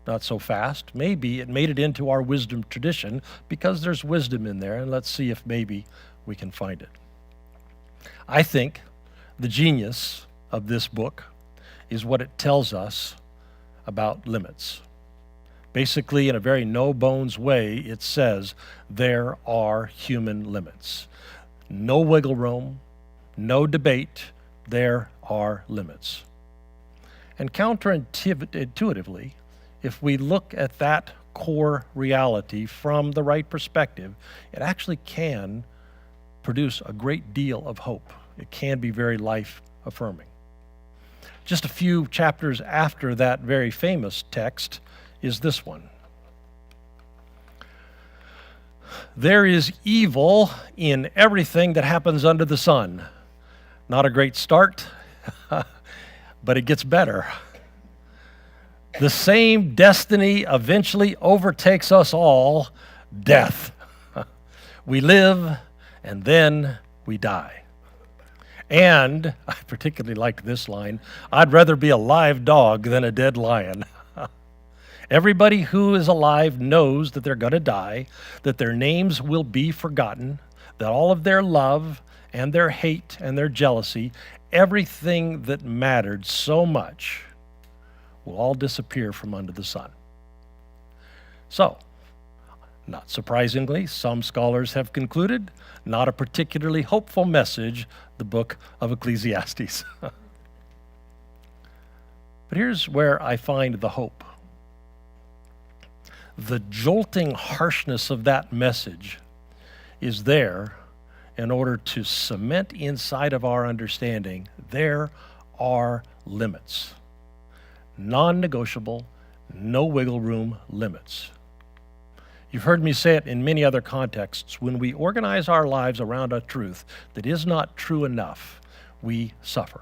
not so fast, maybe it made it into our wisdom tradition because there's wisdom in there, and let's see if maybe we can find it. I think the genius of this book is what it tells us about limits. Basically, in a very no-bones way, it says there are human limits. No wiggle room, no debate, there are limits. And counterintuitively, if we look at that core reality from the right perspective, it actually can produce a great deal of hope. It can be very life-affirming. Just a few chapters after that very famous text is this one. There is evil in everything that happens under the sun. Not a great start, but it gets better. The same destiny eventually overtakes us all, death. We live and then we die. And, I particularly liked this line, I'd rather be a live dog than a dead lion. Everybody who is alive knows that they're going to die, that their names will be forgotten, that all of their love and their hate and their jealousy, everything that mattered so much, will all disappear from under the sun. So, not surprisingly, some scholars have concluded, not a particularly hopeful message, the book of Ecclesiastes. But here's where I find the hope. The jolting harshness of that message is there in order to cement inside of our understanding there are limits. Non-negotiable, no wiggle room limits. You've heard me say it in many other contexts. When we organize our lives around a truth that is not true enough, we suffer.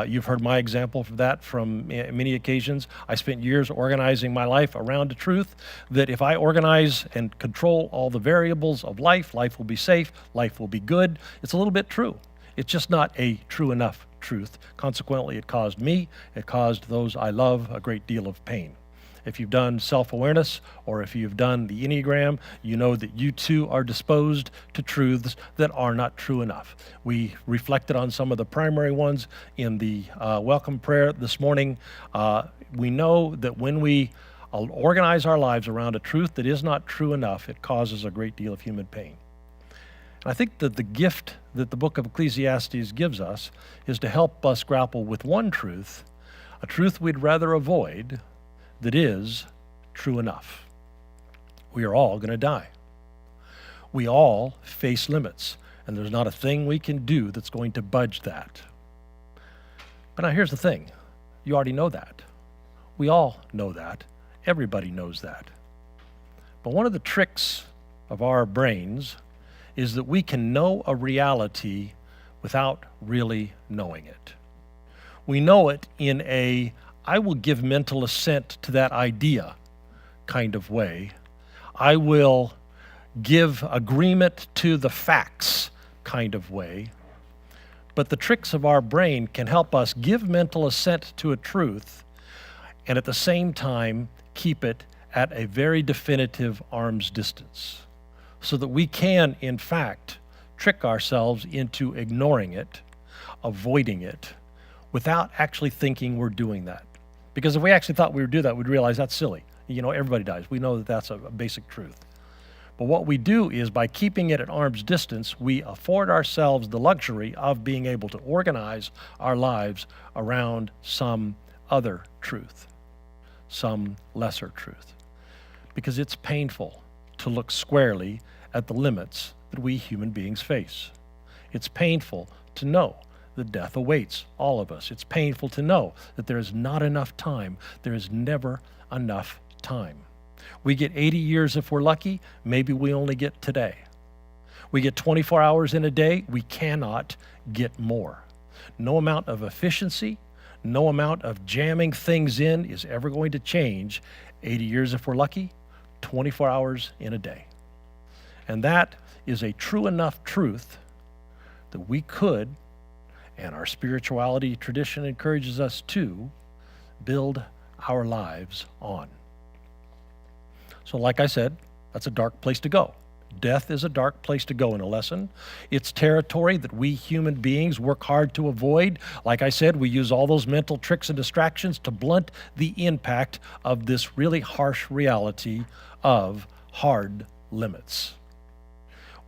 You've heard my example of that from many occasions. I spent years organizing my life around a truth that if I organize and control all the variables of life, life will be safe, life will be good. It's a little bit true. It's just not a true enough truth. Consequently, it caused me, it caused those I love a great deal of pain. If you've done self-awareness or if you've done the Enneagram, you know that you too are disposed to truths that are not true enough. We reflected on some of the primary ones in the welcome prayer this morning. We know that when we organize our lives around a truth that is not true enough, it causes a great deal of human pain. And I think that the gift that the book of Ecclesiastes gives us is to help us grapple with one truth, a truth we'd rather avoid, that is true enough. We are all going to die. We all face limits, and there's not a thing we can do that's going to budge that. But now here's the thing. You already know that. We all know that. Everybody knows that. But one of the tricks of our brains is that we can know a reality without really knowing it. We know it in a, I will give mental assent to that idea kind of way. I will give agreement to the facts kind of way. But the tricks of our brain can help us give mental assent to a truth and at the same time keep it at a very definitive arm's distance so that we can, in fact, trick ourselves into ignoring it, avoiding it, without actually thinking we're doing that. Because if we actually thought we would do that, we'd realize that's silly. You know, everybody dies. We know that that's a basic truth. But what we do is by keeping it at arm's distance, we afford ourselves the luxury of being able to organize our lives around some other truth, some lesser truth. Because it's painful to look squarely at the limits that we human beings face. It's painful to know that death awaits all of us. It's painful to know that there is not enough time. There is never enough time. We get 80 years if we're lucky. Maybe we only get today. We get 24 hours in a day. We cannot get more. No amount of efficiency, no amount of jamming things in is ever going to change 80 years if we're lucky, 24 hours in a day. And that is a true enough truth that we could, and our spirituality tradition encourages us to, build our lives on. So like I said, that's a dark place to go. Death is a dark place to go in a lesson. It's territory that we human beings work hard to avoid. Like I said, we use all those mental tricks and distractions to blunt the impact of this really harsh reality of hard limits.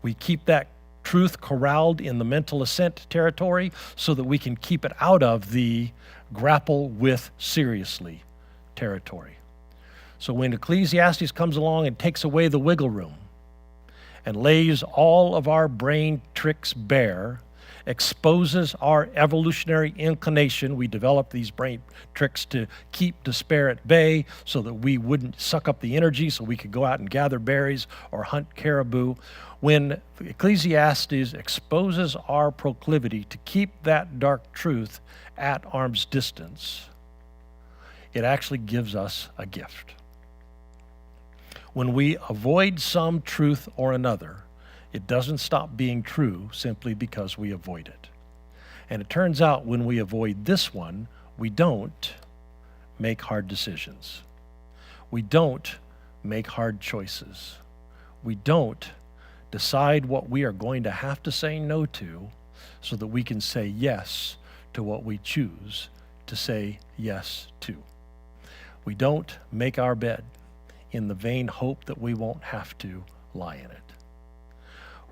We keep that truth corralled in the mental assent territory so that we can keep it out of the grapple with seriously territory. So when Ecclesiastes comes along and takes away the wiggle room and lays all of our brain tricks bare, exposes our evolutionary inclination, we developed these brain tricks to keep despair at bay so that we wouldn't suck up the energy so we could go out and gather berries or hunt caribou. When Ecclesiastes exposes our proclivity to keep that dark truth at arm's distance, it actually gives us a gift. When we avoid some truth or another, it doesn't stop being true simply because we avoid it. And it turns out when we avoid this one, we don't make hard decisions. We don't make hard choices. We don't decide what we are going to have to say no to so that we can say yes to what we choose to say yes to. We don't make our bed in the vain hope that we won't have to lie in it.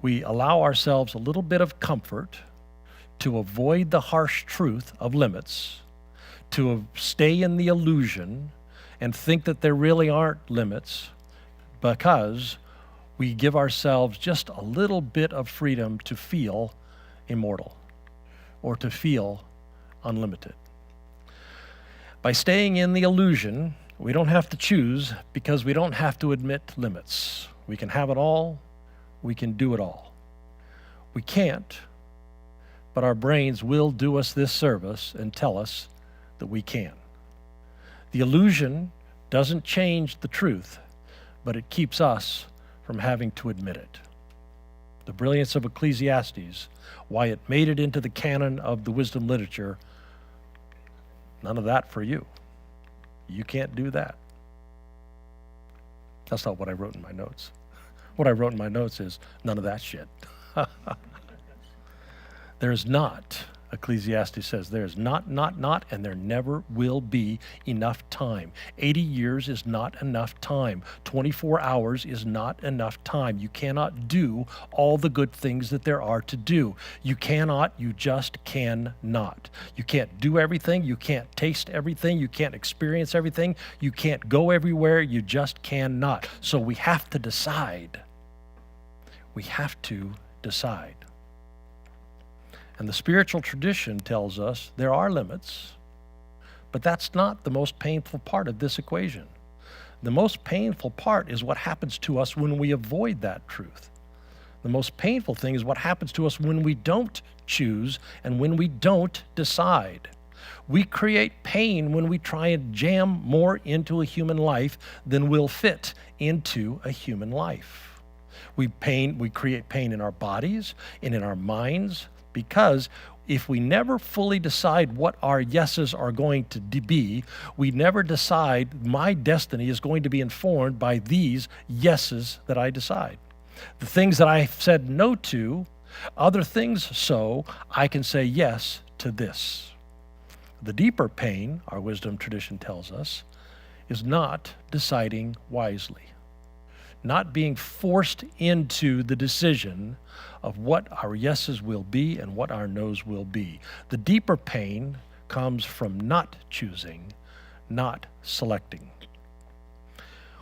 We allow ourselves a little bit of comfort to avoid the harsh truth of limits, to stay in the illusion and think that there really aren't limits because we give ourselves just a little bit of freedom to feel immortal or to feel unlimited. By staying in the illusion, we don't have to choose because we don't have to admit limits. We can have it all. We can do it all. We can't, but our brains will do us this service and tell us that we can. The illusion doesn't change the truth, but it keeps us from having to admit it. The brilliance of Ecclesiastes, why it made it into the canon of the wisdom literature, none of that for you. You can't do that. That's not what I wrote in my notes. What I wrote in my notes is none of that shit. There's not Ecclesiastes says there's not, and there never will be enough time. 80 years is not enough time. 24 hours is not enough time. You cannot do all the good things that there are to do. You cannot, you just cannot. You can't do everything. You can't taste everything. You can't experience everything. You can't go everywhere. You just cannot. So we have to decide. We have to decide. And the spiritual tradition tells us there are limits, but that's not the most painful part of this equation. The most painful part is what happens to us when we avoid that truth. The most painful thing is what happens to us when we don't choose and when we don't decide. We create pain when we try and jam more into a human life than will fit into a human life. We create pain in our bodies and in our minds, because if we never fully decide what our yeses are going to be, we never decide my destiny is going to be informed by these yeses that I decide. The things that I said no to, other things so, I can say yes to this. The deeper pain, our wisdom tradition tells us, is not deciding wisely, not being forced into the decision of what our yeses will be and what our nos will be. The deeper pain comes from not choosing, not selecting.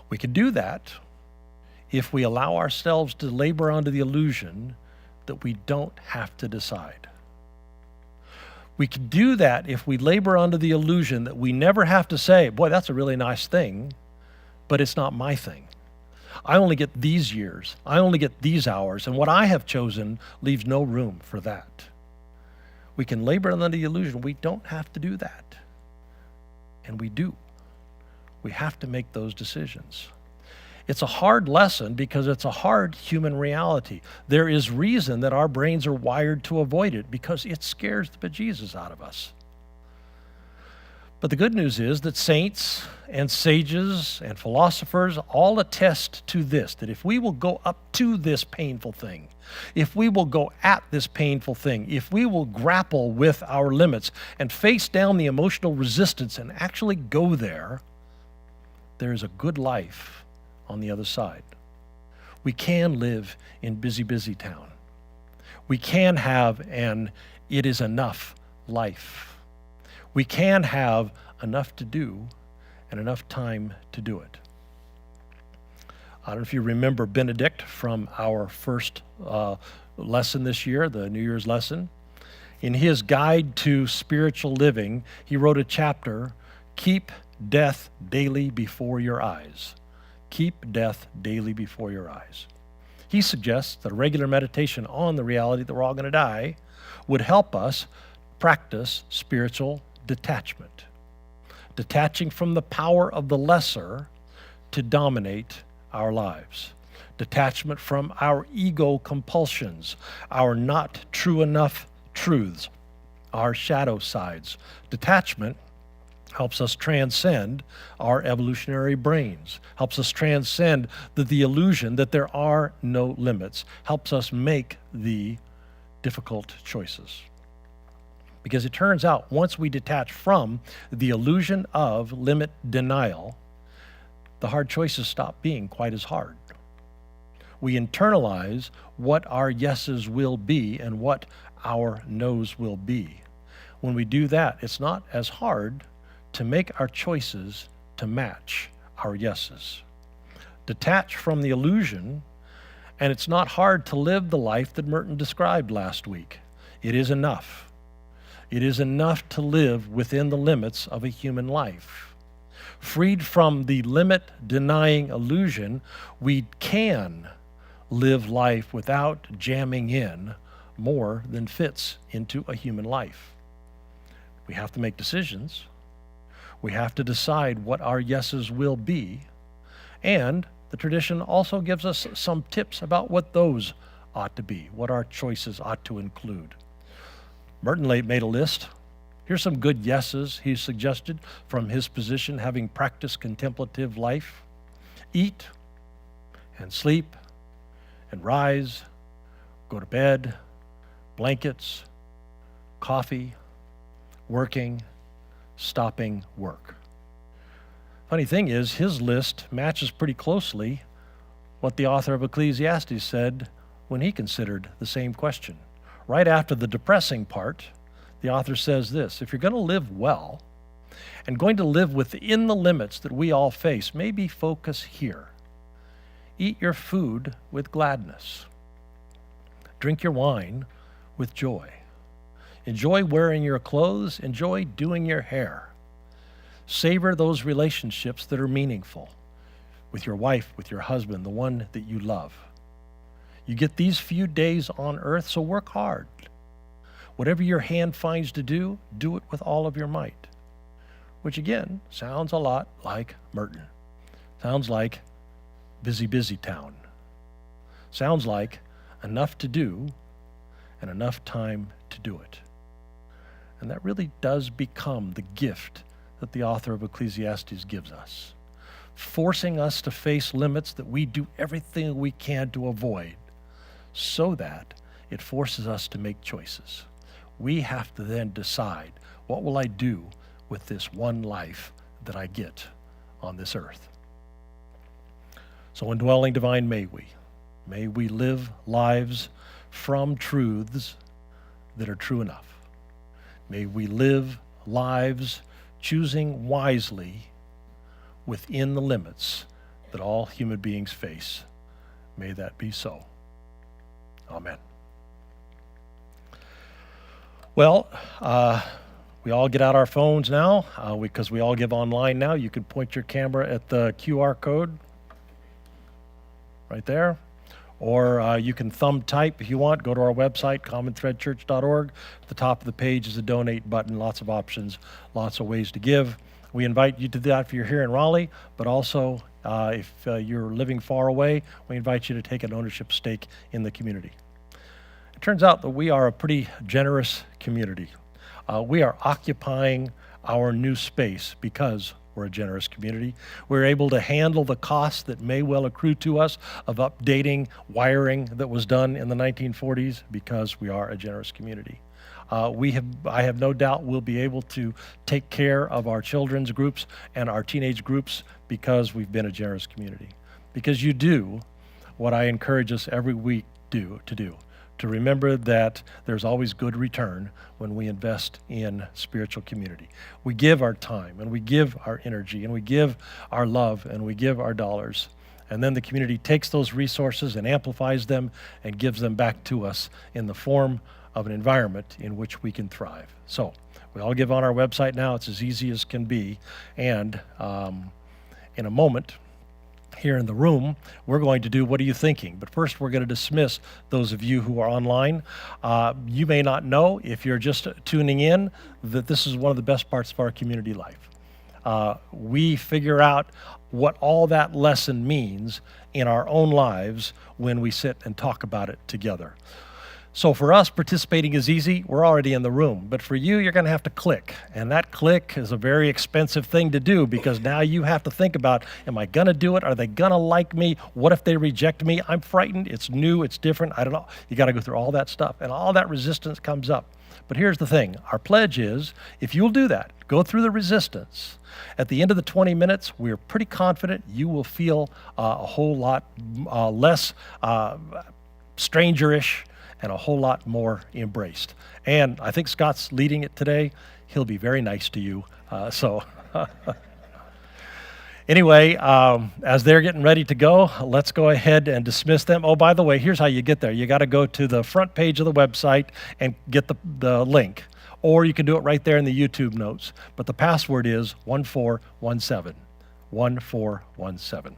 We can do that if we allow ourselves to labor under the illusion that we don't have to decide. We can do that if we labor under the illusion that we never have to say, boy, that's a really nice thing, but it's not my thing. I only get these years. I only get these hours. And what I have chosen leaves no room for that. We can labor under the illusion we don't have to do that. And we do. We have to make those decisions. It's a hard lesson because it's a hard human reality. There is reason that our brains are wired to avoid it because it scares the bejesus out of us. But the good news is that saints and sages and philosophers all attest to this, that if we will go up to this painful thing, if we will go at this painful thing, if we will grapple with our limits and face down the emotional resistance and actually go there, there is a good life on the other side. We can live in busy, busy town. We can have an it is enough life. We can have enough to do and enough time to do it. I don't know if you remember Benedict from our first lesson this year, the New Year's lesson. In his guide to spiritual living, he wrote a chapter, Keep Death Daily Before Your Eyes. Keep death daily before your eyes. He suggests that a regular meditation on the reality that we're all going to die would help us practice spiritual detachment, detaching from the power of the lesser to dominate our lives, detachment from our ego compulsions, our not true enough truths, our shadow sides. Detachment helps us transcend our evolutionary brains, helps us transcend the illusion that there are no limits, helps us make the difficult choices. Because it turns out once we detach from the illusion of limit denial, the hard choices stop being quite as hard. We internalize what our yeses will be and what our nos will be. When we do that, it's not as hard to make our choices to match our yeses. Detach from the illusion, and it's not hard to live the life that Merton described last week. It is enough. It is enough to live within the limits of a human life. Freed from the limit-denying illusion, we can live life without jamming in more than fits into a human life. We have to make decisions. We have to decide what our yeses will be. And the tradition also gives us some tips about what those ought to be, what our choices ought to include. Merton made a list. Here's some good yeses he suggested from his position, having practiced contemplative life. Eat and sleep and rise, go to bed, blankets, coffee, working, stopping work. Funny thing is, his list matches pretty closely what the author of Ecclesiastes said when he considered the same question. Right after the depressing part, the author says this: if you're going to live well and going to live within the limits that we all face, maybe focus here. Eat your food with gladness. Drink your wine with joy. Enjoy wearing your clothes. Enjoy doing your hair. Savor those relationships that are meaningful with your wife, with your husband, the one that you love. You get these few days on earth, so work hard. Whatever your hand finds to do, do it with all of your might. Which again, sounds a lot like Merton. Sounds like busy, busy town. Sounds like enough to do and enough time to do it. And that really does become the gift that the author of Ecclesiastes gives us, forcing us to face limits that we do everything we can to avoid, so that it forces us to make choices. We have to then decide, what will I do with this one life that I get on this earth? So indwelling divine, may we live lives from truths that are true enough. May we live lives choosing wisely within the limits that all human beings face. May that be so. Amen. Well, we all get out our phones now because we all give online now. You can point your camera at the QR code right there. Or you can thumb type if you want. Go to our website, commonthreadchurch.org. At the top of the page is a donate button. Lots of options, lots of ways to give. We invite you to do that if you're here in Raleigh, but also if you're living far away, we invite you to take an ownership stake in the community. It turns out that we are a pretty generous community. We are occupying our new space because we're a generous community. We're able to handle the costs that may well accrue to us of updating wiring that was done in the 1940s because we are a generous community. I have no doubt we'll be able to take care of our children's groups and our teenage groups because we've been a generous community. Because you do what I encourage us every week to do. To remember that there's always good return when we invest in spiritual community. We give our time, and we give our energy, and we give our love, and we give our dollars. And then the community takes those resources and amplifies them and gives them back to us in the form of an environment in which we can thrive. So we all give on our website now. It's as easy as can be. And in a moment, here in the room, we're going to do What Are You Thinking? But first, we're going to dismiss those of you who are online. You may not know, if you're just tuning in, that this is one of the best parts of our community life. We figure out what all that lesson means in our own lives when we sit and talk about it together. So for us, participating is easy. We're already in the room. But for you, you're going to have to click. And that click is a very expensive thing to do because now you have to think about, am I going to do it? Are they going to like me? What if they reject me? I'm frightened. It's new. It's different. I don't know. You got to go through all that stuff. And all that resistance comes up. But here's the thing. Our pledge is, if you'll do that, go through the resistance, at the end of the 20 minutes, we're pretty confident you will feel a whole lot less stranger-ish and a whole lot more embraced. And I think Scott's leading it today. He'll be very nice to you. Anyway, as they're getting ready to go, let's go ahead and dismiss them. Oh, by the way, here's how you get there. You got to go to the front page of the website and get the link. Or you can do it right there in the YouTube notes. But the password is 1417. 1417.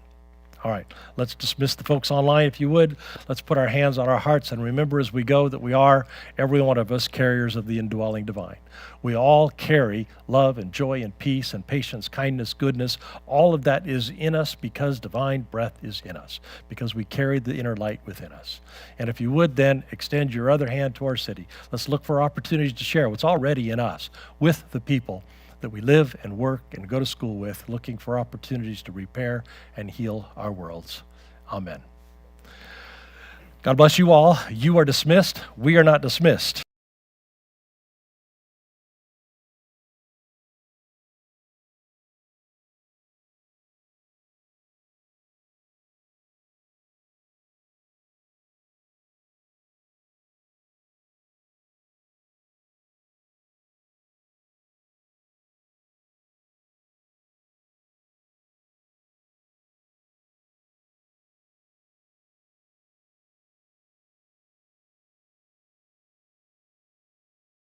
All right, let's dismiss the folks online, if you would. Let's put our hands on our hearts and remember as we go that we are, every one of us, carriers of the indwelling divine. We all carry love and joy and peace and patience, kindness, goodness. All of that is in us because divine breath is in us, because we carry the inner light within us. And if you would then extend your other hand to our city. Let's look for opportunities to share what's already in us with the people that we live and work and go to school with, looking for opportunities to repair and heal our worlds. Amen. God bless you all. You are dismissed. We are not dismissed.